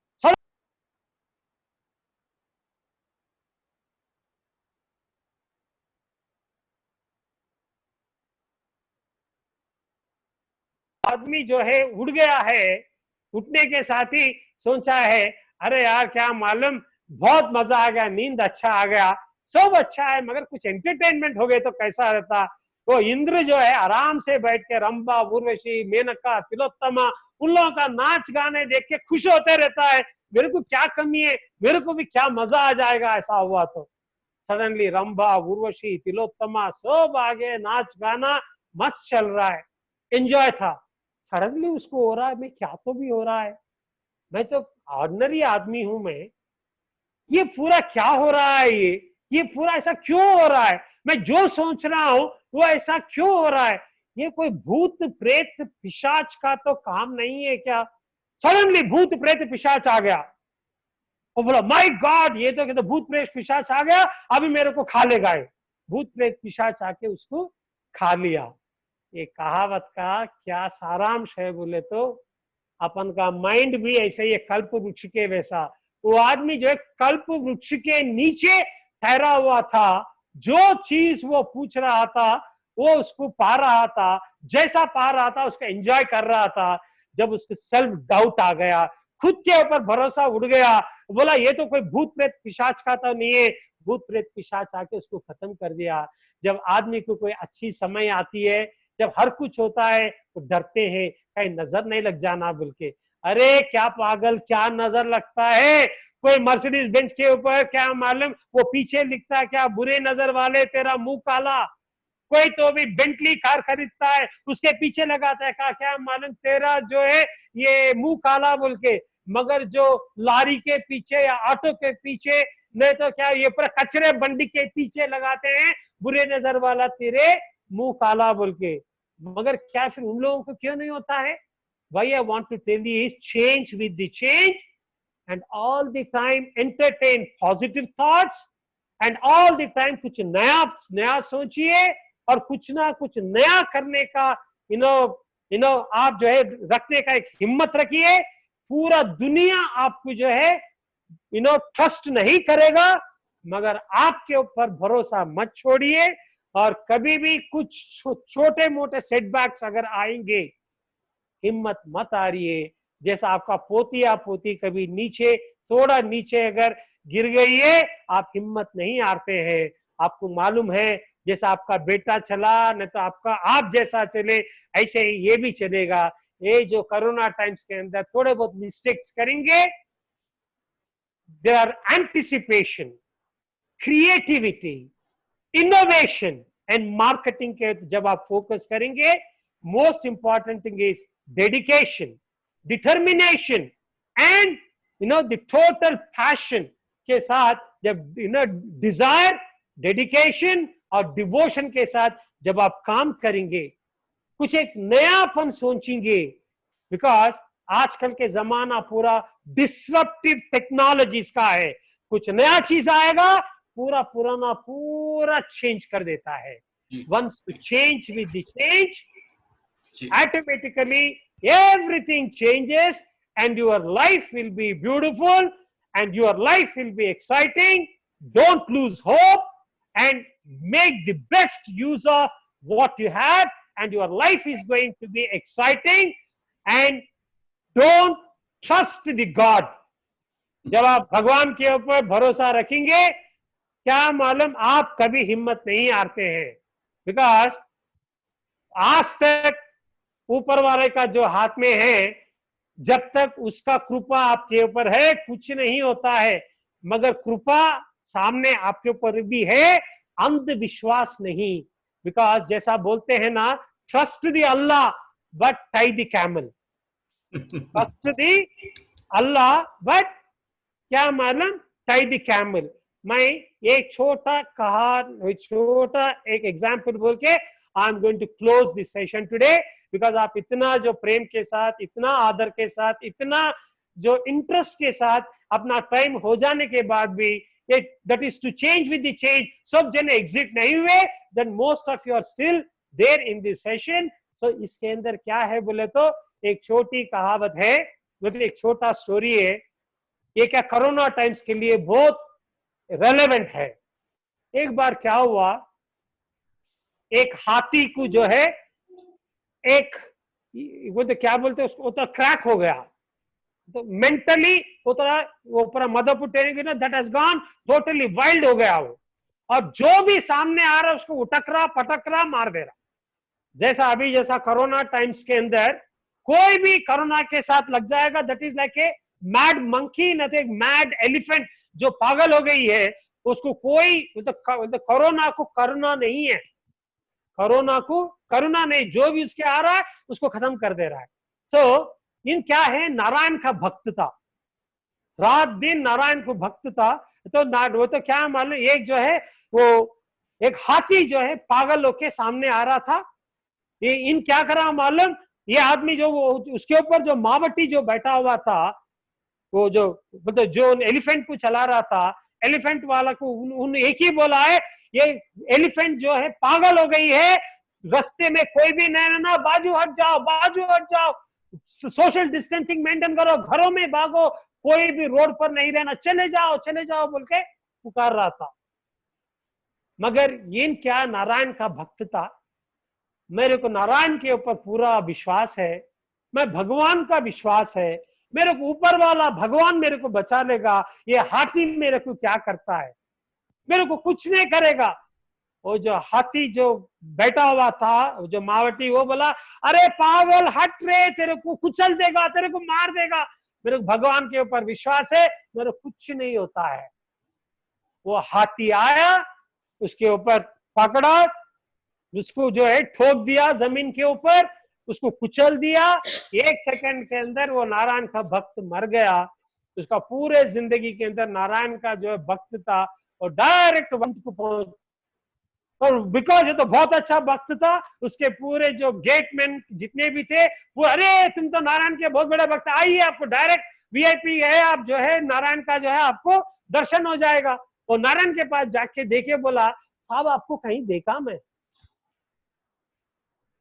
S1: आदमी जो है उठ गया है, उठने के साथ ही सोचा है अरे यार क्या मालूम बहुत मजा आ गया, नींद अच्छा आ गया, सब अच्छा है, मगर कुछ एंटरटेनमेंट हो गए तो कैसा रहता। वो इंद्र जो है आराम से बैठ के रंभा उर्वशी मेनका तिलोत्तमा उन लोगों का नाच गाने देख के खुश होते रहता है, मेरे को क्या कमी है, मेरे को भी क्या मजा आ जाएगा ऐसा हुआ तो। सडनली रंभा उर्वशी तिलोत्तमा सब आगे नाच गाना मस्त चल रहा है, एंजॉय था। सडनली उसको हो रहा है मैं क्या तो भी हो रहा है, मैं तो ऑर्डिनरी आदमी हूं, मैं ये पूरा क्या हो रहा है, ये पूरा ऐसा क्यों हो रहा है, मैं जो सोच रहा हूं वो ऐसा क्यों हो रहा है, ये कोई भूत प्रेत पिशाच का तो काम नहीं है क्या। सडनली भूत प्रेत पिशाच आ गया और बोला माय गॉड ये तो कहते भूत प्रेत पिशाच आ गया, अभी मेरे को खा लेगा। भूत प्रेत पिशाच आके उसको खा लिया। ये कहावत का क्या सारांश है बोले तो, अपन का माइंड भी ऐसे ही कल्प वृक्ष के वैसा, वो आदमी जो है कल्प वृक्ष के नीचे ठहरा हुआ था, जो चीज वो पूछ रहा था वो उसको पा रहा था, जैसा पा रहा था उसको एंजॉय कर रहा था। जब उसको सेल्फ डाउट आ गया, खुद के ऊपर भरोसा उड़ गया, बोला ये तो कोई भूत प्रेत पिशाच का तो नहीं है, भूत प्रेत पिशाच आके उसको खत्म कर दिया। जब आदमी को कोई अच्छी समय आती है, जब हर कुछ होता है तो डरते हैं कहीं नजर नहीं लग जाना बोल के। अरे क्या पागल क्या नजर लगता है, कोई मर्सिडीज बेंच के ऊपर क्या मालूम वो पीछे लिखता है क्या बुरे नजर वाले तेरा मुंह काला, कोई तो भी बेंटली कार खरीदता है उसके पीछे लगाता है क्या क्या मालूम तेरा जो है ये मुंह काला बोल के, मगर जो लारी के पीछे या ऑटो के पीछे नहीं तो क्या ये पूरा कचरे बंडी के पीछे लगाते हैं बुरे नजर वाला तेरे मुंह काला बोल के। मगर क्या फिर उन लोगों को क्यों नहीं होता है? Why I want to tell you is change with the change, and all the time entertain positive thoughts, and all the time कुछ नया नया सोचिए और कुछ ना कुछ नया करने का आप जो है रखने का एक हिम्मत रखिए। पूरा दुनिया आपको जो है ट्रस्ट नहीं करेगा, मगर आपके ऊपर भरोसा मत छोड़िए। और कभी भी कुछ छोटे मोटे सेटबैक्स अगर आएंगे, हिम्मत मत हारिए। जैसा आपका पोती या पोती कभी नीचे थोड़ा नीचे अगर गिर गई है, आप हिम्मत नहीं हारते हैं। आपको मालूम है जैसा आपका बेटा चला, नहीं तो आपका आप जैसा चले ऐसे ही ये भी चलेगा। ये जो कोरोना टाइम्स के अंदर थोड़े बहुत मिस्टेक्स करेंगे, there anticipation, creativity, innovation and marketing के जब आप फोकस करेंगे, most important thing is dedication, determination and the total passion के साथ जब डिजायर, डेडिकेशन और डिवोशन के साथ जब आप काम करेंगे, कुछ एक नयापन सोचेंगे। बिकॉज आजकल के जमाना पूरा डिसरप्टिव टेक्नोलॉजीज का है, कुछ नया चीज आएगा पूरा पुराना पूरा चेंज कर देता है। Once to change with the change, automatically everything changes and your life will be beautiful and your life will be exciting. Don't lose hope and make the best use of what you have, and your life is going to be exciting. And don't trust the God. जब आप भगवान के ऊपर भरोसा रखेंगे, क्या मालूम आप कभी हिम्मत नहीं हारते हैं। बिकॉज आज तक ऊपर वाले का जो हाथ में है, जब तक उसका कृपा आपके ऊपर है कुछ नहीं होता है, मगर कृपा सामने आपके ऊपर भी है, अंधविश्वास नहीं। बिकॉज जैसा बोलते हैं ना, trust the Allah but tie the camel, trust the Allah but क्या मालूम? Tie the camel. मैं एक छोटा एक एग्जाम्पल बोल के I am going to close this session today, because आप इतना जो प्रेम के साथ, इतना आदर के साथ, इतना जो इंटरेस्ट के साथ अपना टाइम हो जाने के बाद भी that is to change with the change, सब जने एग्जिट नहीं हुए, then most of you are still there in this session. So इसके अंदर क्या है बोले तो एक छोटी कहावत है, मतलब एक छोटा स्टोरी है, ये क्या कोरोना टाइम्स के लिए बहुत रेलेवेंट है। एक बार क्या हुआ, एक हाथी को जो है एक वो तो क्या बोलते हैं उसको, तो क्रैक हो गया, तो मेंटली वो पूरा मदर पुटेरिंग that has gone totally wild हो गया वो, और जो भी सामने आ रहा है उसको उटक पटक मार दे रहा। जैसा अभी जैसा कोरोना टाइम्स के अंदर कोई भी कोरोना के साथ लग जाएगा, that is like a mad monkey, न एक मैड एलिफेंट जो पागल हो गई है, उसको कोई कोरोना को करुणा नहीं है, कोरोना को करुणा नहीं, जो भी उसके आ रहा है उसको खत्म कर दे रहा है। तो इन क्या है, नारायण का भक्त था, रात दिन नारायण को भक्त था। तो वो तो क्या मालूम, एक जो है वो एक हाथी जो है पागल होके सामने आ रहा था। ये इन क्या करा मालूम, ये आदमी जो वो उसके ऊपर जो मावटी जो बैठा हुआ था, वो जो मतलब जो एलिफेंट को चला रहा था, एलिफेंट वाला को उन एक ही बोला है, ये एलिफेंट जो है पागल हो गई है, रास्ते में कोई भी नहीं रहना, बाजू हट जाओ, सोशल डिस्टेंसिंग मेंटेन करो, घरों में भागो, कोई भी रोड पर नहीं रहना, चले जाओ बोल के पुकार रहा था। मगर ये क्या नारायण का भक्त था, मेरे को नारायण के ऊपर पूरा विश्वास है, मैं भगवान का विश्वास है, मेरे को ऊपर वाला भगवान मेरे को बचा लेगा, ये हाथी मेरे को क्या करता है, मेरे को कुछ नहीं करेगा। वो जो हाथी जो बैठा हुआ था, जो मावटी, वो बोला अरे पागल हट रे, तेरे को कुचल देगा, तेरे को मार देगा, मेरे को भगवान के ऊपर विश्वास है, मेरे को कुछ नहीं होता है। वो हाथी आया, उसके ऊपर पकड़ा, उसको जो है ठोक दिया जमीन के ऊपर, उसको कुचल दिया, 1 सेकंड के अंदर वो नारायण का भक्त मर गया। उसका पूरे जिंदगी के अंदर नारायण का जो है भक्त था, और डायरेक्ट वंश को पहुंच, और बिकॉज ये तो बहुत अच्छा भक्त था, उसके पूरे जो गेटमैन जितने भी थे वो, अरे तुम तो नारायण के बहुत बड़े भक्त, आइए आपको डायरेक्ट वीआईपी है, आप जो है नारायण का जो है आपको दर्शन हो जाएगा। और नारायण के पास जाके देखे, बोला साहब आपको कहीं देखा मैं?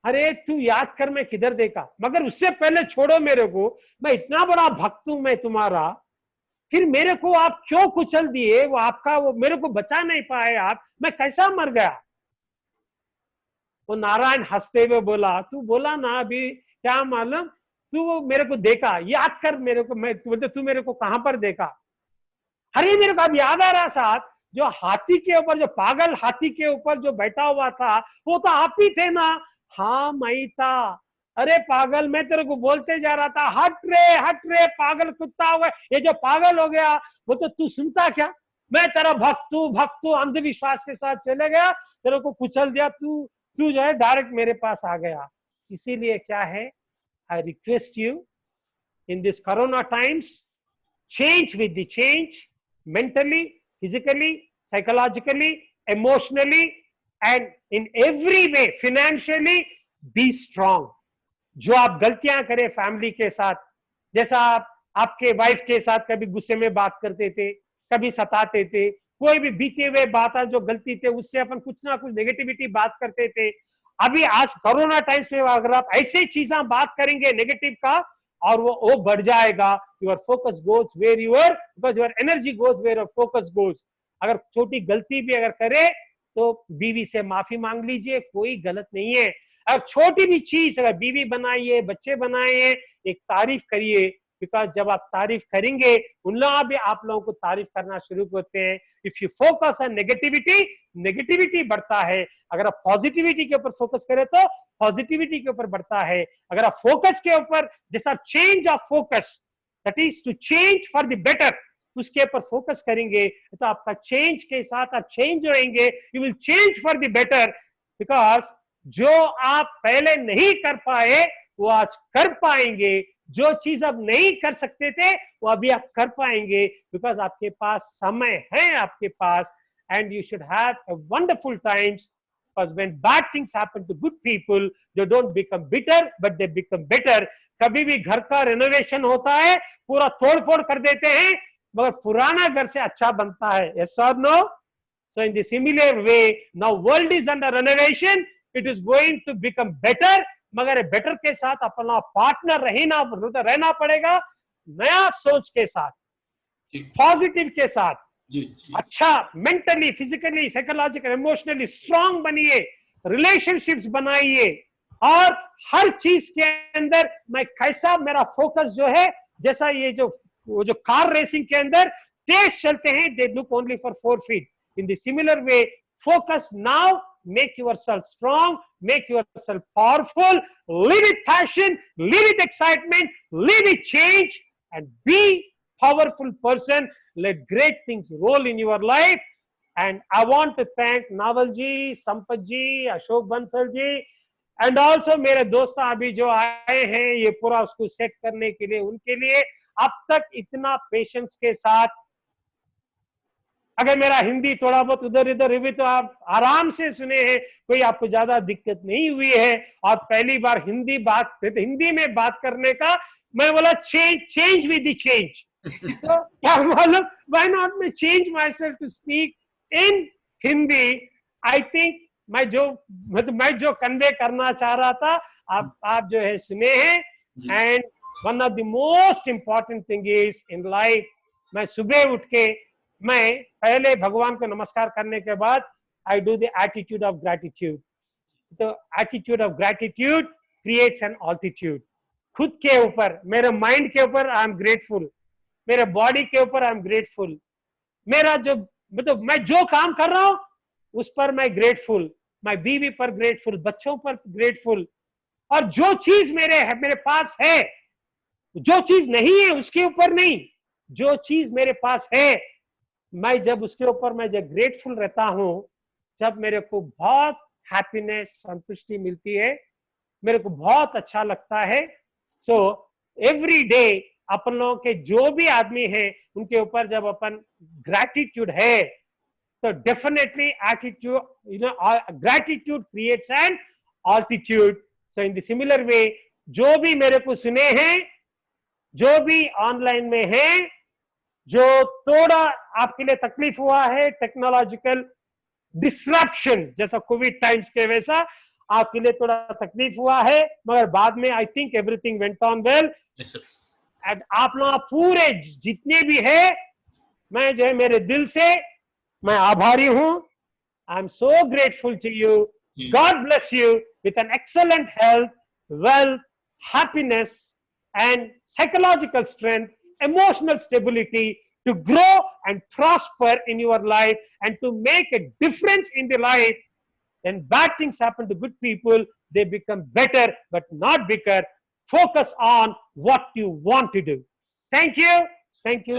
S1: अरे तू याद कर मैं किधर देखा, मगर उससे पहले छोड़ो मेरे को, मैं इतना बड़ा भक्त हूं मैं तुम्हारा, फिर मेरे को आप क्यों कुचल दिए, वो आपका वो मेरे को बचा नहीं पाए आप, मैं कैसा मर गया? वो नारायण हंसते हुए बोला, तू बोला ना अभी क्या मालूम, तू मेरे को देखा, याद कर मेरे को, मैं तू मेरे को कहां पर देखा? अरे मेरे को अब याद आ रहा साहब, जो हाथी के ऊपर, जो पागल हाथी के ऊपर जो बैठा हुआ था, वो तो आप ही थे ना? हाँ मैं था। अरे पागल, मैं तेरे को बोलते जा रहा था हट रे पागल कुत्ता हो गया, ये जो पागल हो गया वो तो तू सुनता क्या? मैं तेरा भक्त हूँ, अंधविश्वास के साथ चले गया, तेरे को कुचल दिया, तू जो है डायरेक्ट मेरे पास आ गया। इसीलिए क्या है, I request you in this corona times, change with the change, mentally, physically, psychologically, emotionally, and in every way, financially, be strong. जो आप गलतियां करें फैमिली के साथ, जैसा आपके वाइफ के साथ कभी गुस्से में बात करते थे, कभी सताते थे, कोई भी बीते हुए बात जो गलती थे उससे अपन कुछ ना कुछ नेगेटिविटी बात करते थे, अभी आज कोरोना टाइम्स में अगर आप ऐसे चीजें बात करेंगे नेगेटिव का, और वो बढ़ जाएगा, your focus goes where your, because your energy goes where your focus goes. अगर छोटी गलती भी अगर करे तो बीवी से माफी मांग लीजिए, कोई गलत नहीं है। अगर छोटी भी चीज अगर बीवी बनाइए, बच्चे बनाए, एक तारीफ करिए, बिकॉज जब आप तारीफ करेंगे उन लोग भी आप लोगों को तारीफ करना शुरू करते हैं। If you focus on negativity, negativity बढ़ता है, अगर आप पॉजिटिविटी के ऊपर फोकस करें तो पॉजिटिविटी के ऊपर बढ़ता है। अगर आप फोकस के ऊपर, जैसा change of focus, that is to change for the better, उसके ऊपर फोकस करेंगे तो आपका चेंज के साथ आप चेंज होंगे, you will change for the better, because जो आप पहले नहीं कर पाए वो आज कर पाएंगे, जो चीज अब नहीं कर सकते थे वो अभी आप कर पाएंगे, बिकॉज आपके पास समय है आपके पास. And you should have a wonderful times, because when bad things happen to good people, they don't become bitter but they become better. कभी भी घर का रेनोवेशन होता है, पूरा तोड़ फोड़ कर देते हैं, मगर पुराना घर से अच्छा बनता है. yes or no? So in the similar way, now world is under renovation, it is going to become better, मगर बेटर के साथ अपना पार्टनर रहना पड़ेगा, नया सोच के साथ, पॉजिटिव के साथ. अच्छा mentally, physically, psychological, emotionally strong बनिए, रिलेशनशिप्स बनाइए, और हर चीज के अंदर मैं कैसा मेरा फोकस जो है, जैसा ये जो कार रेसिंग के अंदर तेज चलते हैं, they look only for 4 feet. In the similar way, focus now, make yourself strong, make yourself powerful, live with passion, live with excitement, live with change, and be powerful person. Let great things roll in your life. And I want to thank Naval ji, Sampath ji, Ashok Bansal ji, and also मेरे दोस्त अभी जो आए हैं ये पूरा उसको set करने के लिए, उनके लिए अब तक इतना पेशेंस के साथ. अगर मेरा हिंदी थोड़ा बहुत उधर इधर भी तो आप आराम से सुने हैं, कोई आपको ज्यादा दिक्कत नहीं हुई है. और पहली बार हिंदी में बात करने का मैं बोला चेंज विद द चेंज. तो क्या मालूम, व्हाई नॉट मैं change my self to speak in Hindi. I think मैं जो कन्वे करना चाह रहा था आप जो है सुने हैं. And one of the most important thing is in life, मैं सुबह उठ के मैं पहले भगवान को नमस्कार करने के बाद I do the attitude of gratitude. तो attitude of gratitude creates an altitude. खुद के ऊपर, मेरे माइंड के ऊपर आई एम ग्रेटफुल, मेरे बॉडी के ऊपर आई एम ग्रेटफुल, मेरा जो मतलब मैं जो काम कर रहा हूं उस पर मैं ग्रेटफुल, मैं बीवी पर ग्रेटफुल, बच्चों पर ग्रेटफुल. और जो चीज मेरे पास है, जो चीज नहीं है उसके ऊपर नहीं, जो चीज मेरे पास है मैं जब उसके ऊपर मैं जब ग्रेटफुल रहता हूं, जब मेरे को बहुत हैप्पीनेस, संतुष्टि मिलती है, मेरे को बहुत अच्छा लगता है. सो एवरी डे अपन लोगों के जो भी आदमी है उनके ऊपर जब अपन ग्रैटिट्यूड है तो definitely attitude, gratitude creates an altitude. So in the similar वे, जो भी मेरे को सुने हैं, जो भी ऑनलाइन में है, जो थोड़ा आपके लिए तकलीफ हुआ है, टेक्नोलॉजिकल डिस्ट्रप्शन जैसा कोविड टाइम्स के वैसा आपके लिए थोड़ा तकलीफ हुआ है, मगर बाद में I think everything went on well. And आप लोग पूरे जितने भी है, मैं जो है मेरे दिल से मैं आभारी हूं. I am so grateful to you. God bless you with an excellent health, wealth, happiness and psychological strength, emotional stability to grow and prosper in your life and to make a difference in the life. When bad things happen to good people, they become better but not bigger. Focus on what you want to do. Thank you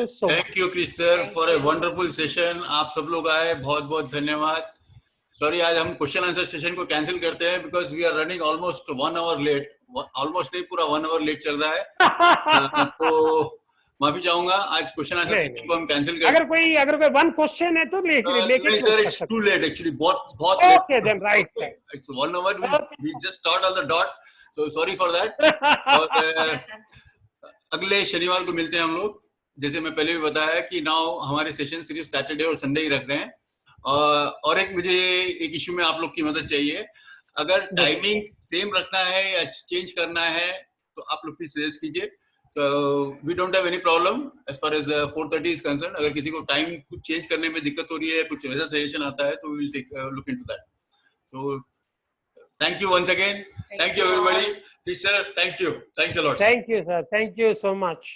S1: so much.
S2: Thank you Chris sir for a wonderful session. आप सब लोग आए, बहुत बहुत धन्यवाद. Sorry आज हम question answer session को कैंसिल करते हैं because we are running almost 1 hour late. Almost नहीं, पूरा 1 hour लेट चल रहा है. तो माफी चाहूंगा, आज क्वेश्चन आंसर सेशन को हम कैंसिल करें.
S1: अगर कोई वन क्वेश्चन है तो लेके
S2: sir it's too late actually, बहुत
S1: okay then right,
S2: it's 1 hour, we just start on the dot, so sorry for that. और अगले शनिवार को मिलते हैं हम लोग. जैसे मैं पहले भी बताया कि नाउ हमारे सेशन सिर्फ सैटरडे और संडे ही रख रहे हैं. और एक मुझे एक इश्यू में आप लोग की मदद चाहिए. अगर टाइमिंग सेम रखना है या चेंज करना है तो आप लोग प्लीज सजेस्ट कीजिए. So we don't have any problem as far as 4:30 is concerned. अगर किसी को टाइम कुछ चेंज करने में दिक्कत हो रही है, कुछ ऐसा सजेशन आता है तो we will take look into that. So thank you once again. Thank you everybody. Please sir, thank you. Thanks a lot.
S1: Thank you sir. Thank you so much.